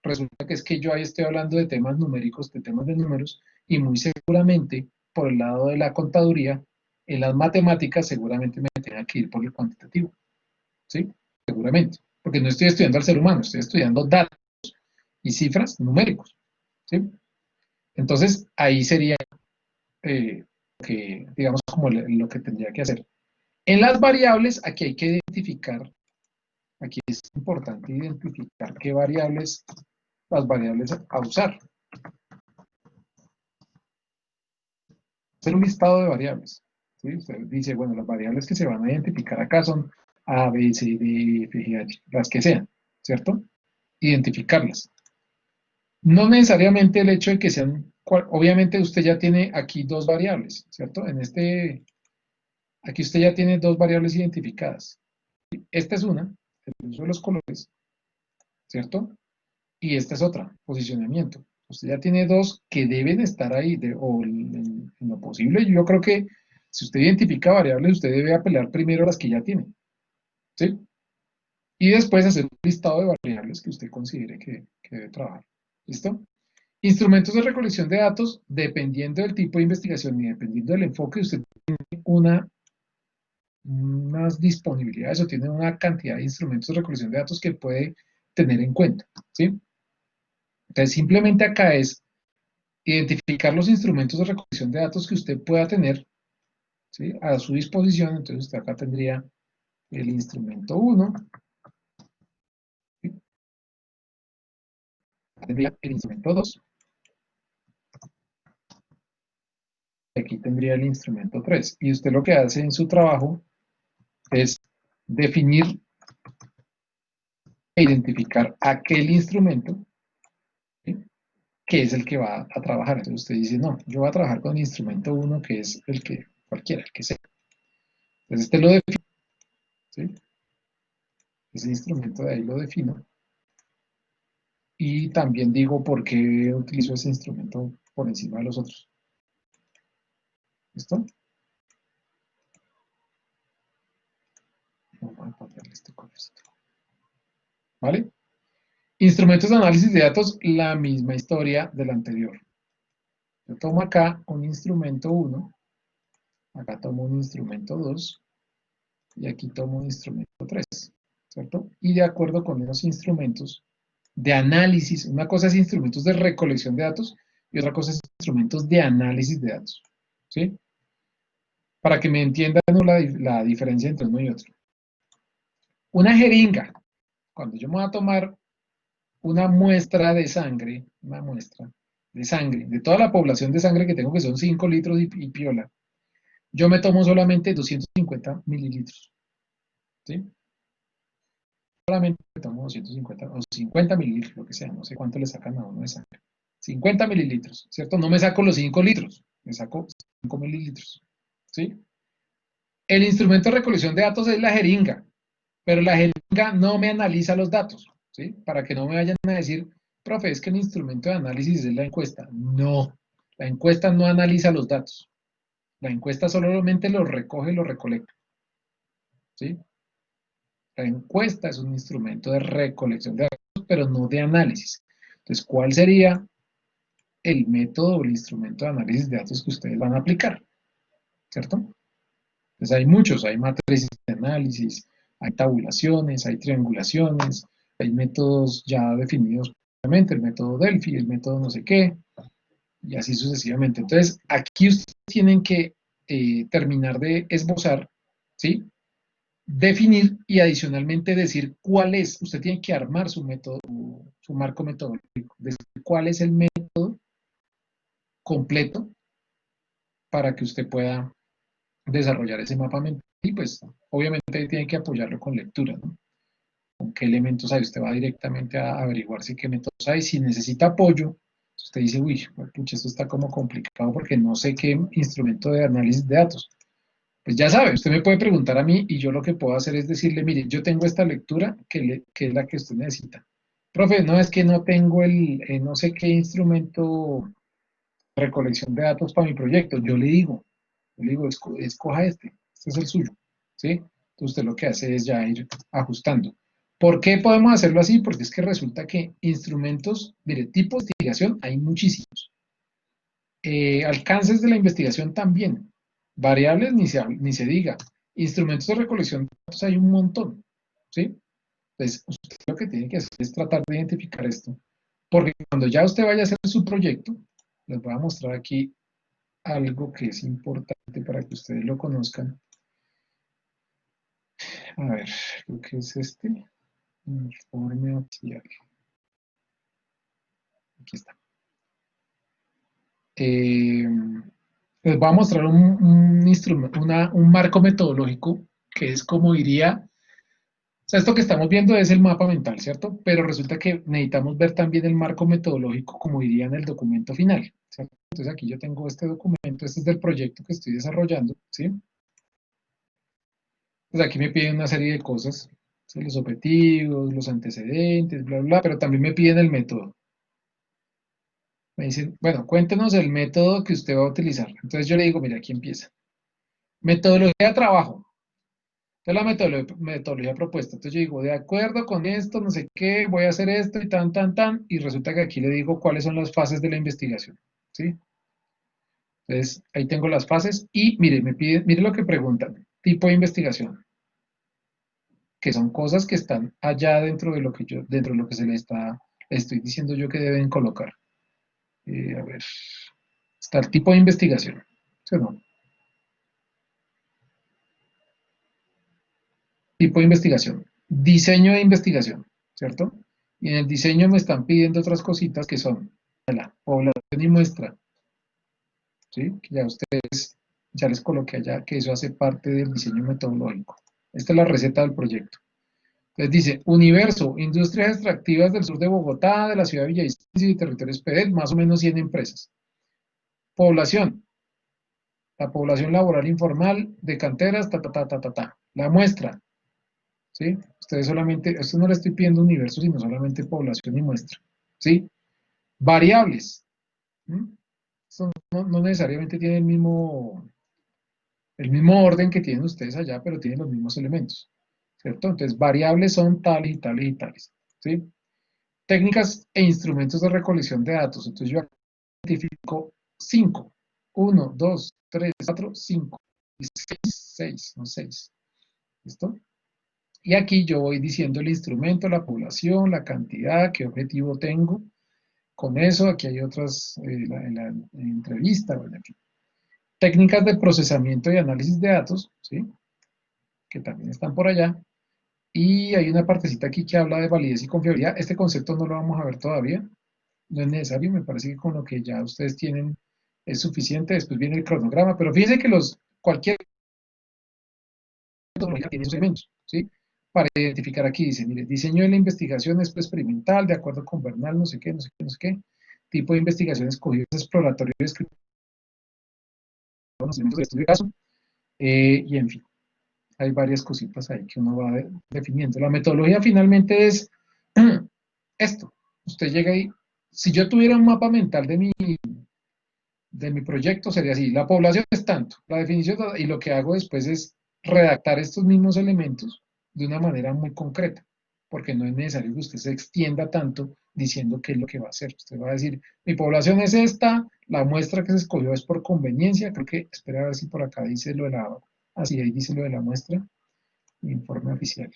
resulta que es que yo ahí estoy hablando de temas numéricos, de temas de números, y muy seguramente por el lado de la contaduría, en las matemáticas seguramente me tenga que ir por el cuantitativo, ¿sí? Seguramente, porque no estoy estudiando al ser humano, estoy estudiando datos y cifras numéricos, ¿sí? Entonces, ahí sería que, digamos, como lo que tendría que hacer. En las variables, aquí hay que identificar, aquí es importante identificar qué variables, las variables a usar. Hacer un listado de variables, ¿sí? Usted dice, bueno, las variables que se van a identificar acá son A, B, C, D, F, G, H, las que sean, ¿cierto? Identificarlas. No necesariamente el hecho de que sean, obviamente usted ya tiene aquí dos variables, ¿cierto? Aquí usted ya tiene dos variables identificadas. Esta es una, el uso de los colores, ¿cierto? Y esta es otra, posicionamiento. Usted ya tiene dos que deben estar ahí, o en lo posible. Yo creo que si usted identifica variables, usted debe apelar primero a las que ya tiene, ¿sí? Y después hacer un listado de variables que usted considere que debe trabajar. ¿Listo? Instrumentos de recolección de datos, dependiendo del tipo de investigación y dependiendo del enfoque, usted tiene unas disponibilidades o tiene una cantidad de instrumentos de recolección de datos que puede tener en cuenta, ¿sí? Entonces, simplemente acá es identificar los instrumentos de recolección de datos que usted pueda tener, ¿sí?, a su disposición. Entonces usted acá tendría el instrumento 1, ¿sí?, tendría el instrumento 2, y aquí tendría el instrumento 3. Y usted lo que hace en su trabajo es definir e identificar aquel instrumento, ¿sí?, que es el que va a trabajar. Entonces usted dice, no, yo voy a trabajar con el instrumento 1, que es el que, cualquiera, el que sea. Entonces este lo defino, ¿sí?, ese instrumento de ahí lo defino, y también digo por qué utilizo ese instrumento por encima de los otros. ¿Listo? Vamos a ponerle este colorcito. ¿Vale? Instrumentos de análisis de datos, la misma historia del anterior. Yo tomo acá un instrumento 1, acá tomo un instrumento 2, y aquí tomo un instrumento 3, ¿cierto? Y de acuerdo con esos instrumentos de análisis, una cosa es instrumentos de recolección de datos y otra cosa es instrumentos de análisis de datos, ¿sí? Para que me entiendan, ¿no?, la diferencia entre uno y otro. Una jeringa, cuando yo me voy a tomar una muestra de sangre, una muestra de sangre, de toda la población de sangre que tengo, que son 5 litros y piola, yo me tomo solamente 250 mililitros, ¿sí? Solamente me tomo 250 o 50 mililitros, lo que sea, no sé cuánto le sacan a uno de sangre. 50 mililitros, ¿cierto? No me saco los 5 litros, me saco 5 mililitros, ¿sí? El instrumento de recolección de datos es la jeringa, pero la jeringa no me analiza los datos, ¿sí? Para que no me vayan a decir, profe, es que el instrumento de análisis es la encuesta. No, la encuesta no analiza los datos. La encuesta solamente los recoge y los recolecta, ¿sí? La encuesta es un instrumento de recolección de datos, pero no de análisis. Entonces, ¿cuál sería el método o el instrumento de análisis de datos que ustedes van a aplicar? ¿Cierto? Entonces hay muchos, hay matrices de análisis, hay tabulaciones, hay triangulaciones, hay métodos ya definidos previamente, el método Delphi, el método no sé qué, y así sucesivamente. Entonces, aquí ustedes tienen que terminar de esbozar, ¿sí?, definir y adicionalmente decir cuál es, usted tiene que armar su método, su marco metodológico, decir cuál es el método completo para que usted pueda desarrollar ese mapa mental, y pues obviamente tiene que apoyarlo con lectura, ¿no? Con qué elementos hay, usted va directamente a averiguar si qué métodos hay, si necesita apoyo, usted dice, uy, pucha, esto está como complicado porque no sé qué instrumento de análisis de datos. Pues ya sabe, usted me puede preguntar a mí y yo lo que puedo hacer es decirle, mire, yo tengo esta lectura que es la que usted necesita. Profe, no, es que no tengo no sé qué instrumento de recolección de datos para mi proyecto. Yo le digo, escoja este es el suyo, ¿sí? Entonces usted lo que hace es ya ir ajustando. ¿Por qué podemos hacerlo así? Porque es que resulta que instrumentos, mire, tipo de investigación hay muchísimos. Alcances de la investigación también. Variables ni se diga. Instrumentos de recolección de datos hay un montón, ¿sí? Entonces, usted lo que tiene que hacer es tratar de identificar esto. Porque cuando ya usted vaya a hacer su proyecto, les voy a mostrar aquí algo que es importante para que ustedes lo conozcan. A ver, creo que es este. Informe oficial. Aquí está. Les voy a mostrar un instrumento, un marco metodológico que es como iría. O sea, esto que estamos viendo es el mapa mental, ¿cierto? Pero resulta que necesitamos ver también el marco metodológico como iría en el documento final, ¿cierto? Entonces aquí yo tengo este documento, este es del proyecto que estoy desarrollando, ¿sí? Pues aquí me piden una serie de cosas, ¿sí? Los objetivos, los antecedentes, bla, bla, pero también me piden el método. Me dicen, bueno, cuéntenos el método que usted va a utilizar. Entonces yo le digo, mira, aquí empieza. Metodología de trabajo. Entonces la metodología propuesta. Entonces yo digo, de acuerdo con esto, no sé qué, voy a hacer esto y tan, tan, tan. Y resulta que aquí le digo cuáles son las fases de la investigación, ¿sí? Entonces ahí tengo las fases y mire, mire lo que preguntan. Tipo de investigación. Que son cosas que están allá dentro de lo que se le estoy diciendo yo que deben colocar. A ver, está el tipo de investigación, ¿sí o no? Tipo de investigación, diseño de investigación, ¿cierto? Y en el diseño me están pidiendo otras cositas que son la población y muestra, ¿sí? Que ya ustedes, ya les coloqué allá que eso hace parte del diseño metodológico. Esta es la receta del proyecto. Entonces dice, universo, industrias extractivas del sur de Bogotá, de la ciudad de Villavicencio y de territorios PEDEL, más o menos 100 empresas. Población, la población laboral informal de canteras, ta, ta, ta, ta, ta, ta. La muestra, ¿sí? Ustedes solamente, esto no le estoy pidiendo universo, sino solamente población y muestra, ¿sí? Variables, ¿m? Esto no necesariamente tiene el mismo orden que tienen ustedes allá, pero tienen los mismos elementos, ¿cierto? Entonces, variables son tales y tales y tales, ¿sí? Técnicas e instrumentos de recolección de datos. Entonces, yo identifico 5, 1, 2, 3, 4, 5, 6, no 6, ¿listo? Y aquí yo voy diciendo el instrumento, la población, la cantidad, qué objetivo tengo. Con eso, aquí hay otras en la entrevista, bueno, en fin. Técnicas de procesamiento y análisis de datos, ¿sí? Que también están por allá. Y hay una partecita aquí que habla de validez y confiabilidad. Este concepto no lo vamos a ver todavía, no es necesario, me parece que con lo que ya ustedes tienen es suficiente. Después viene el cronograma, pero fíjense que cualquier metodología tiene sus elementos, ¿sí? Para identificar aquí dice, mire, diseño de la investigación es experimental, de acuerdo con Bernal, no sé qué, no sé qué, no sé qué. Tipo de investigación escogido es exploratorio y descriptivo de los elementos de estudio de caso, y en fin, hay varias cositas ahí que uno va definiendo. La metodología finalmente es esto. Usted llega y, si yo tuviera un mapa mental de mi proyecto sería así, la población es tanto, la definición, y lo que hago después es redactar estos mismos elementos de una manera muy concreta, porque no es necesario que usted se extienda tanto diciendo qué es lo que va a hacer. Usted va a decir, mi población es esta, la muestra que se escogió es por conveniencia, creo que, espera a ver si por acá dice lo de la, así ahí dice lo de la muestra, informe oficial.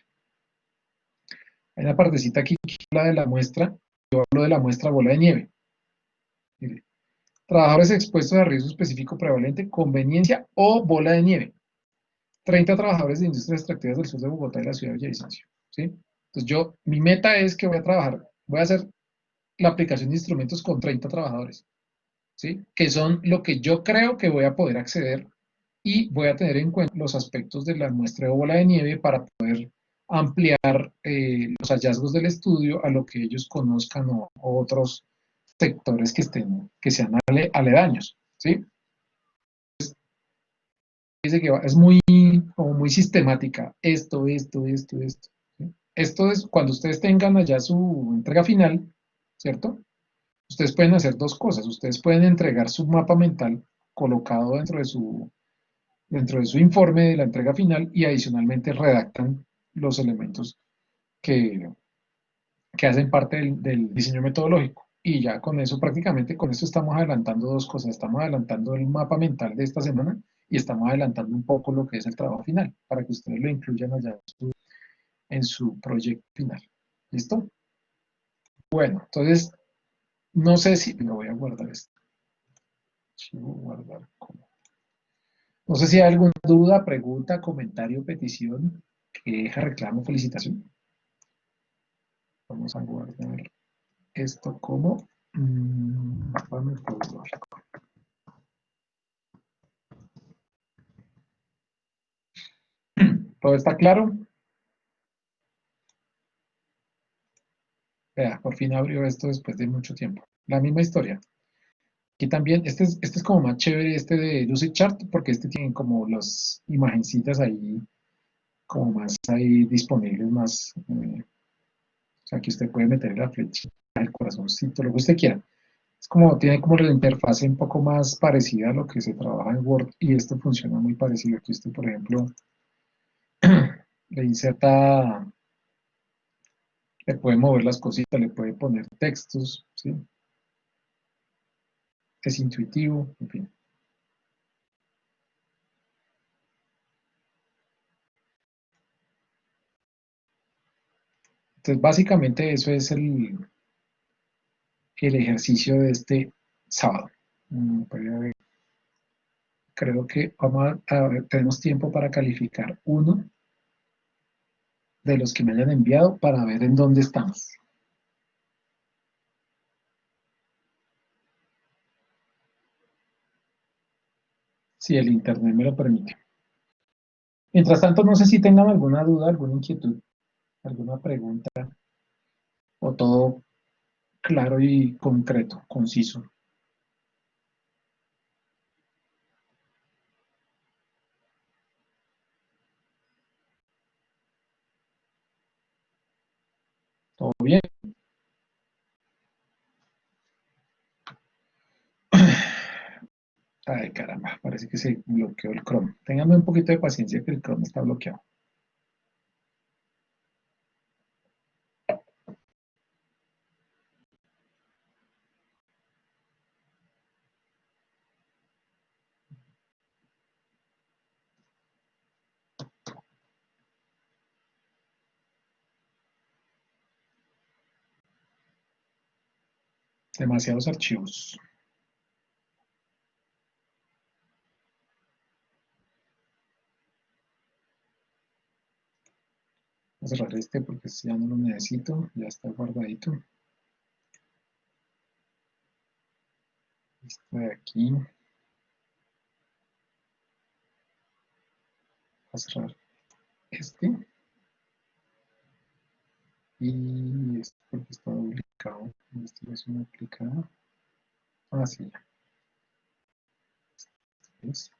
Hay una partecita aquí que habla de la muestra, yo hablo de la muestra bola de nieve. Mire, trabajadores expuestos a riesgo específico prevalente, conveniencia o bola de nieve. 30 trabajadores de industrias extractivas del sur de Bogotá y la ciudad de Villavicencio, ¿sí? Entonces mi meta es que voy a hacer la aplicación de instrumentos con 30 trabajadores, ¿sí? Que son lo que yo creo que voy a poder acceder y voy a tener en cuenta los aspectos de la muestra de bola de nieve para poder ampliar los hallazgos del estudio a lo que ellos conozcan o otros sectores que sean aledaños, ¿sí? Dice que es como muy sistemática, esto. ¿Sí? Esto es cuando ustedes tengan allá su entrega final, ¿cierto? Ustedes pueden hacer dos cosas, ustedes pueden entregar su mapa mental colocado dentro de su informe de la entrega final y adicionalmente redactan los elementos que, que hacen parte del diseño metodológico. Y ya con eso, prácticamente con esto estamos adelantando dos cosas. Estamos adelantando el mapa mental de esta semana y estamos adelantando un poco lo que es el trabajo final, para que ustedes lo incluyan allá en su proyecto final. ¿Listo? Bueno, entonces, no sé si, lo voy a guardar esto. Guardar como. No sé si hay alguna duda, pregunta, comentario, petición, queja, reclamo, felicitación. Vamos a guardar esto como mapa metodológico. ¿Todo está claro? Vea, por fin abrió esto después de mucho tiempo. La misma historia. Aquí también, este es como más chévere, este de Lucidchart, porque este tiene como las imagencitas ahí, como más ahí disponibles, más, o sea, que usted puede meter la flecha, el corazoncito, lo que usted quiera. Tiene como la interfase un poco más parecida a lo que se trabaja en Word, y esto funciona muy parecido. Aquí usted, por ejemplo, le inserta, le puede mover las cositas, le puede poner textos, ¿sí? Es intuitivo, en fin. Entonces, básicamente eso es el ejercicio de este sábado. Puede haber. Creo que a ver, tenemos tiempo para calificar uno de los que me hayan enviado para ver en dónde estamos. Si el internet me lo permite. Mientras tanto, no sé si tengan alguna duda, alguna inquietud, alguna pregunta, o todo claro y concreto, conciso. ¿Todo bien? Ay, caramba, parece que se bloqueó el Chrome. Ténganme un poquito de paciencia que el Chrome está bloqueado. Demasiados archivos. Voy a cerrar este porque este ya no lo necesito, ya está guardadito. Este de aquí. Voy a cerrar este. Y este porque está duplicado. Este es una duplicada. Ah, sí, ya. ¿Ves?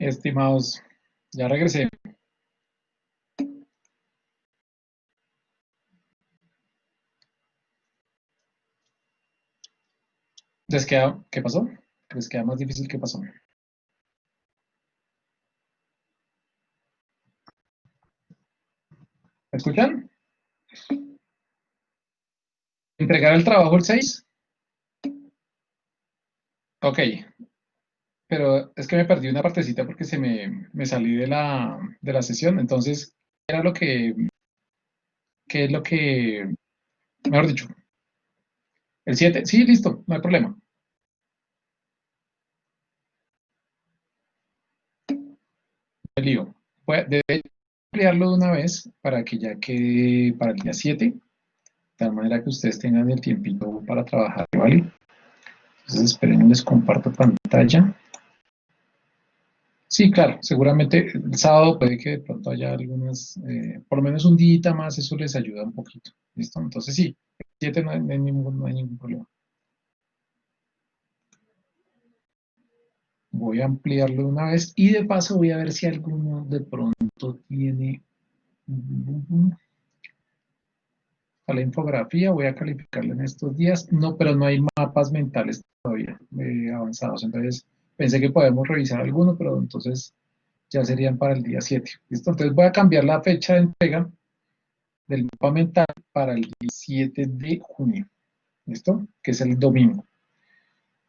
Estimados, ya regresé. ¿Les queda, qué pasó? ¿Les queda más difícil? ¿Qué pasó? ¿Me escuchan? ¿Entregar el trabajo el 6? Ok, pero es que me perdí una partecita porque me salí de la sesión. Entonces, ¿qué era lo qué es lo que, mejor dicho, el 7? Sí, listo, no hay problema. El lío. Debe ampliarlo de una vez para que ya quede para el día 7, de tal manera que ustedes tengan el tiempito para trabajar, ¿vale? Entonces, esperen, les comparto pantalla. Sí, claro, seguramente el sábado puede que de pronto haya algunas, por lo menos un día más, eso les ayuda un poquito. ¿Listo? Entonces sí, el 7 no hay ningún problema. Voy a ampliarlo de una vez y de paso voy a ver si alguno de pronto tiene a la infografía, voy a calificarla en estos días. No, pero no hay mapas mentales todavía avanzados. Entonces pensé que podemos revisar alguno, pero entonces ya serían para el día 7. ¿Listo? Entonces voy a cambiar la fecha de entrega del mapa mental para el 17 de junio, ¿listo? Que es el domingo.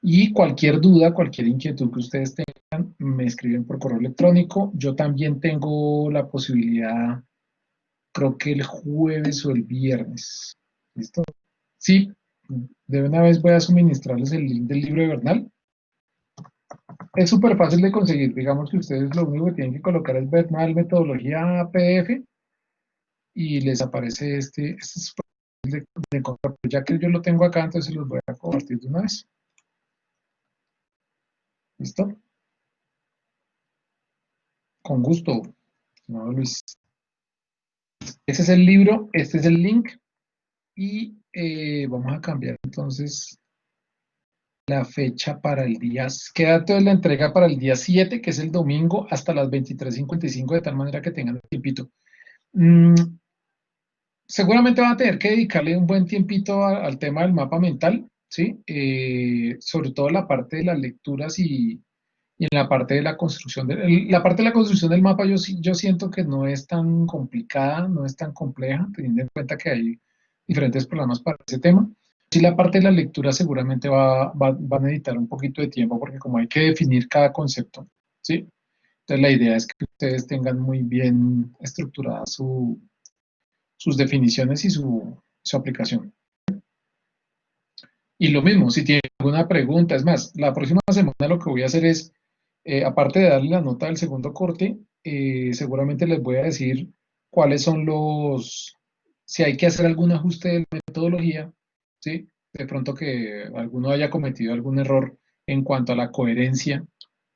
Y cualquier duda, cualquier inquietud que ustedes tengan, me escriben por correo electrónico. Yo también tengo la posibilidad, creo que el jueves o el viernes, ¿listo? Sí, de una vez voy a suministrarles el link del libro de Bernal. Es súper fácil de conseguir. Digamos que ustedes lo único que tienen que colocar es Bernal metodología PDF y les aparece este es de encontrar. Ya que yo lo tengo acá, entonces los voy a compartir de una vez. ¿Listo? Con gusto, estimado Luis. Ese es el libro, este es el link y vamos a cambiar entonces la fecha para el día. Queda toda la entrega para el día 7, que es el domingo, hasta las 23:55, de tal manera que tengan un tiempito. Seguramente van a tener que dedicarle un buen tiempito al tema del mapa mental, ¿sí? Sobre todo la parte de las lecturas y en la parte de la construcción. La parte de la construcción del mapa yo siento que no es tan complicada, no es tan compleja, teniendo en cuenta que hay diferentes programas para ese tema. Sí, la parte de la lectura seguramente va a necesitar un poquito de tiempo porque como hay que definir cada concepto, ¿sí? Entonces la idea es que ustedes tengan muy bien estructurada sus definiciones y su aplicación. Y lo mismo, si tienen alguna pregunta, es más, la próxima semana lo que voy a hacer es, aparte de darle la nota del segundo corte, seguramente les voy a decir cuáles son si hay que hacer algún ajuste de metodología, ¿sí? De pronto que alguno haya cometido algún error en cuanto a la coherencia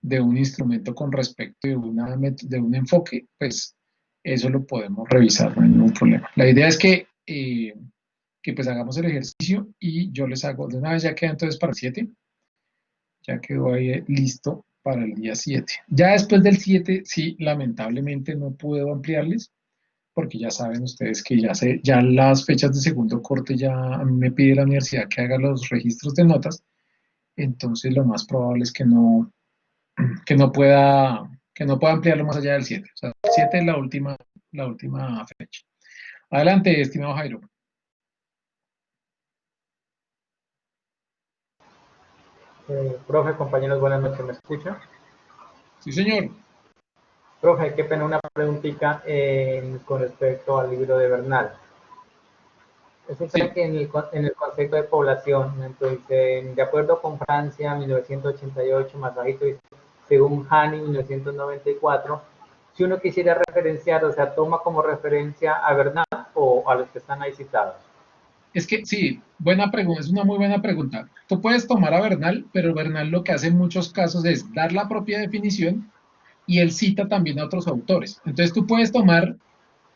de un instrumento con respecto de un enfoque, pues eso lo podemos revisar, no hay ningún problema. La idea es que pues hagamos el ejercicio y yo les hago de una vez, ya queda entonces para el 7, ya quedó ahí listo para el día 7. Ya después del 7, sí, lamentablemente no puedo ampliarles, porque ya saben ustedes que ya las fechas de segundo corte ya a mí me pide la universidad que haga los registros de notas, entonces lo más probable es que no pueda, que no pueda ampliarlo más allá del 7. O sea, el 7 es la última fecha. Adelante, estimado Jairo. Profe, compañeros, buenas noches, ¿me escucha? Sí, señor. Profe, qué pena una preguntita con respecto al libro de Bernal. Resulta Sí. que en el concepto de población, entonces, de acuerdo con Francia, 1988, más bajito, según Hani, 1994, si uno quisiera referenciar, o sea, toma como referencia a Bernal o a los que están ahí citados. Es que sí, buena pregunta, es una muy buena pregunta. Tú puedes tomar a Bernal, pero Bernal lo que hace en muchos casos es dar la propia definición y él cita también a otros autores. Entonces tú puedes tomar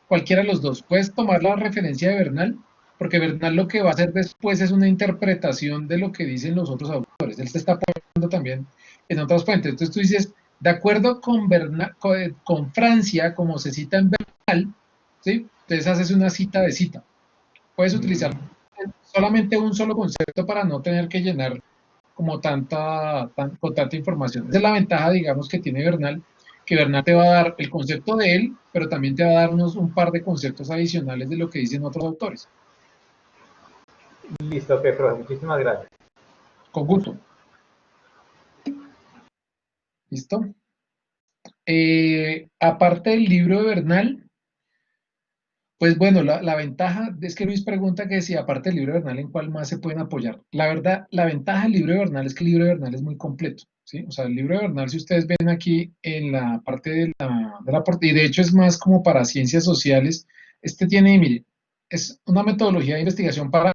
cualquiera de los dos. Puedes tomar la referencia de Bernal, porque Bernal lo que va a hacer después es una interpretación de lo que dicen los otros autores. Él se está poniendo también en otras fuentes. Entonces tú dices, De acuerdo con Francia, como se cita en Bernal, ¿sí? Entonces haces una cita de cita. Puedes utilizar solamente un solo concepto para no tener que llenar como con tanta información. Esa es la ventaja, digamos, que tiene Bernal, que Bernal te va a dar el concepto de él, pero también te va a darnos un par de conceptos adicionales de lo que dicen otros autores. Listo, ok, profe, muchísimas gracias. Con gusto. ¿Listo? Aparte del libro de Bernal, pues bueno, la ventaja es que Luis pregunta que si aparte del libro de Bernal, ¿en cuál más se pueden apoyar? La verdad, la ventaja del libro de Bernal es que el libro de Bernal es muy completo, ¿sí? O sea, el libro de Bernal, si ustedes ven aquí en la parte y de hecho es más como para ciencias sociales, este tiene, mire, es una metodología de investigación para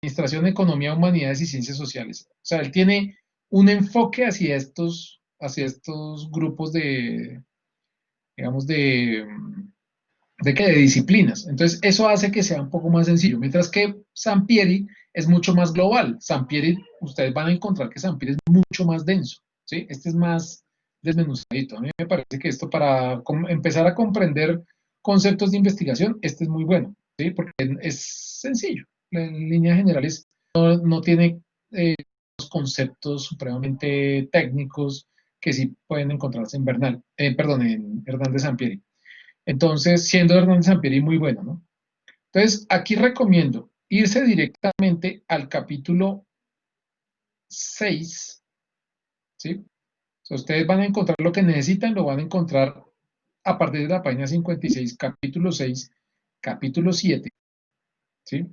administración, economía, humanidades y ciencias sociales. O sea, él tiene un enfoque hacia estos grupos de, digamos, de disciplinas. Entonces, eso hace que sea un poco más sencillo, mientras que Sampieri es mucho más global. Sampieri, ustedes van a encontrar que Sampieri es mucho más denso, ¿sí? Este es más desmenuzadito. A mí me parece que esto para empezar a comprender conceptos de investigación, este es muy bueno, ¿sí? Porque es sencillo. En líneas generales, no tiene conceptos supremamente técnicos que sí pueden encontrarse en en Hernández Sampieri. Entonces, siendo Hernández Sampieri muy bueno, ¿no? Entonces, aquí recomiendo irse directamente al capítulo 6, ¿sí? O sea, ustedes van a encontrar lo que necesitan, lo van a encontrar a partir de la página 56, capítulo 6, capítulo 7, ¿sí?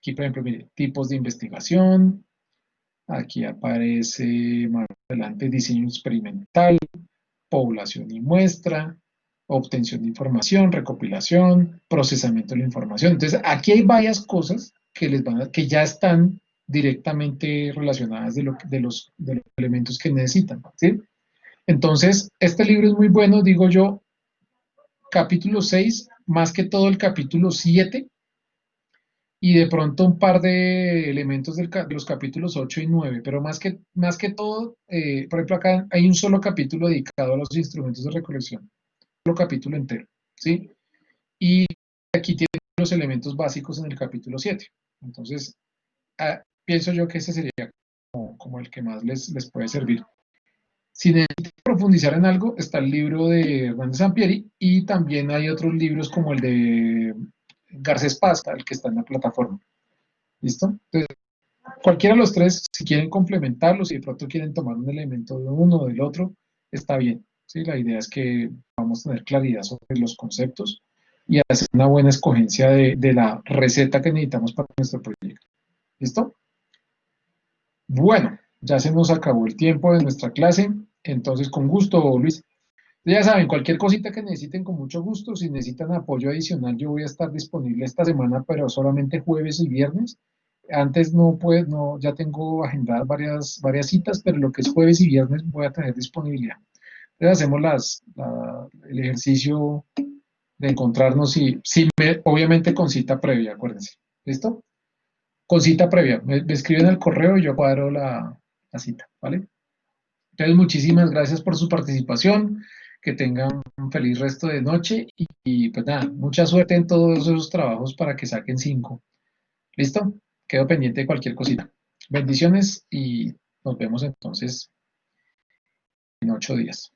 Aquí, por ejemplo, mire, tipos de investigación, aquí aparece más adelante diseño experimental, población y muestra, obtención de información, recopilación, procesamiento de la información. Entonces, aquí hay varias cosas que ya están directamente relacionadas de los elementos que necesitan, ¿sí? Entonces, este libro es muy bueno, digo yo, capítulo 6, más que todo el capítulo 7, y de pronto un par de elementos de los capítulos 8 y 9, pero más que todo, por ejemplo, acá hay un solo capítulo dedicado a los instrumentos de recolección, capítulo entero, ¿sí? Y aquí tienen los elementos básicos en el capítulo 7. Entonces, pienso yo que ese sería como el que más les puede servir. Si necesitan profundizar en algo, está el libro de Hernández Sampieri y también hay otros libros como el de Garcés Pasta, el que está en la plataforma. ¿Listo? Entonces, cualquiera de los tres, si quieren complementarlos y de pronto quieren tomar un elemento de uno o del otro, está bien. ¿Sí? La idea es que vamos a tener claridad sobre los conceptos y hacer una buena escogencia de la receta que necesitamos para nuestro proyecto. ¿Listo? Bueno, ya se nos acabó el tiempo de nuestra clase, entonces con gusto, Luis. Ya saben, cualquier cosita que necesiten con mucho gusto, si necesitan apoyo adicional, yo voy a estar disponible esta semana, pero solamente jueves y viernes. Antes no, ya tengo agendadas varias citas, pero lo que es jueves y viernes voy a tener disponibilidad. Entonces hacemos el ejercicio de encontrarnos y obviamente con cita previa, acuérdense. ¿Listo? Con cita previa. Me escriben al correo y yo cuadro la cita, ¿vale? Entonces, muchísimas gracias por su participación, que tengan un feliz resto de noche y pues nada, mucha suerte en todos esos trabajos para que saquen 5. ¿Listo? Quedo pendiente de cualquier cosita. Bendiciones y nos vemos entonces en 8 días.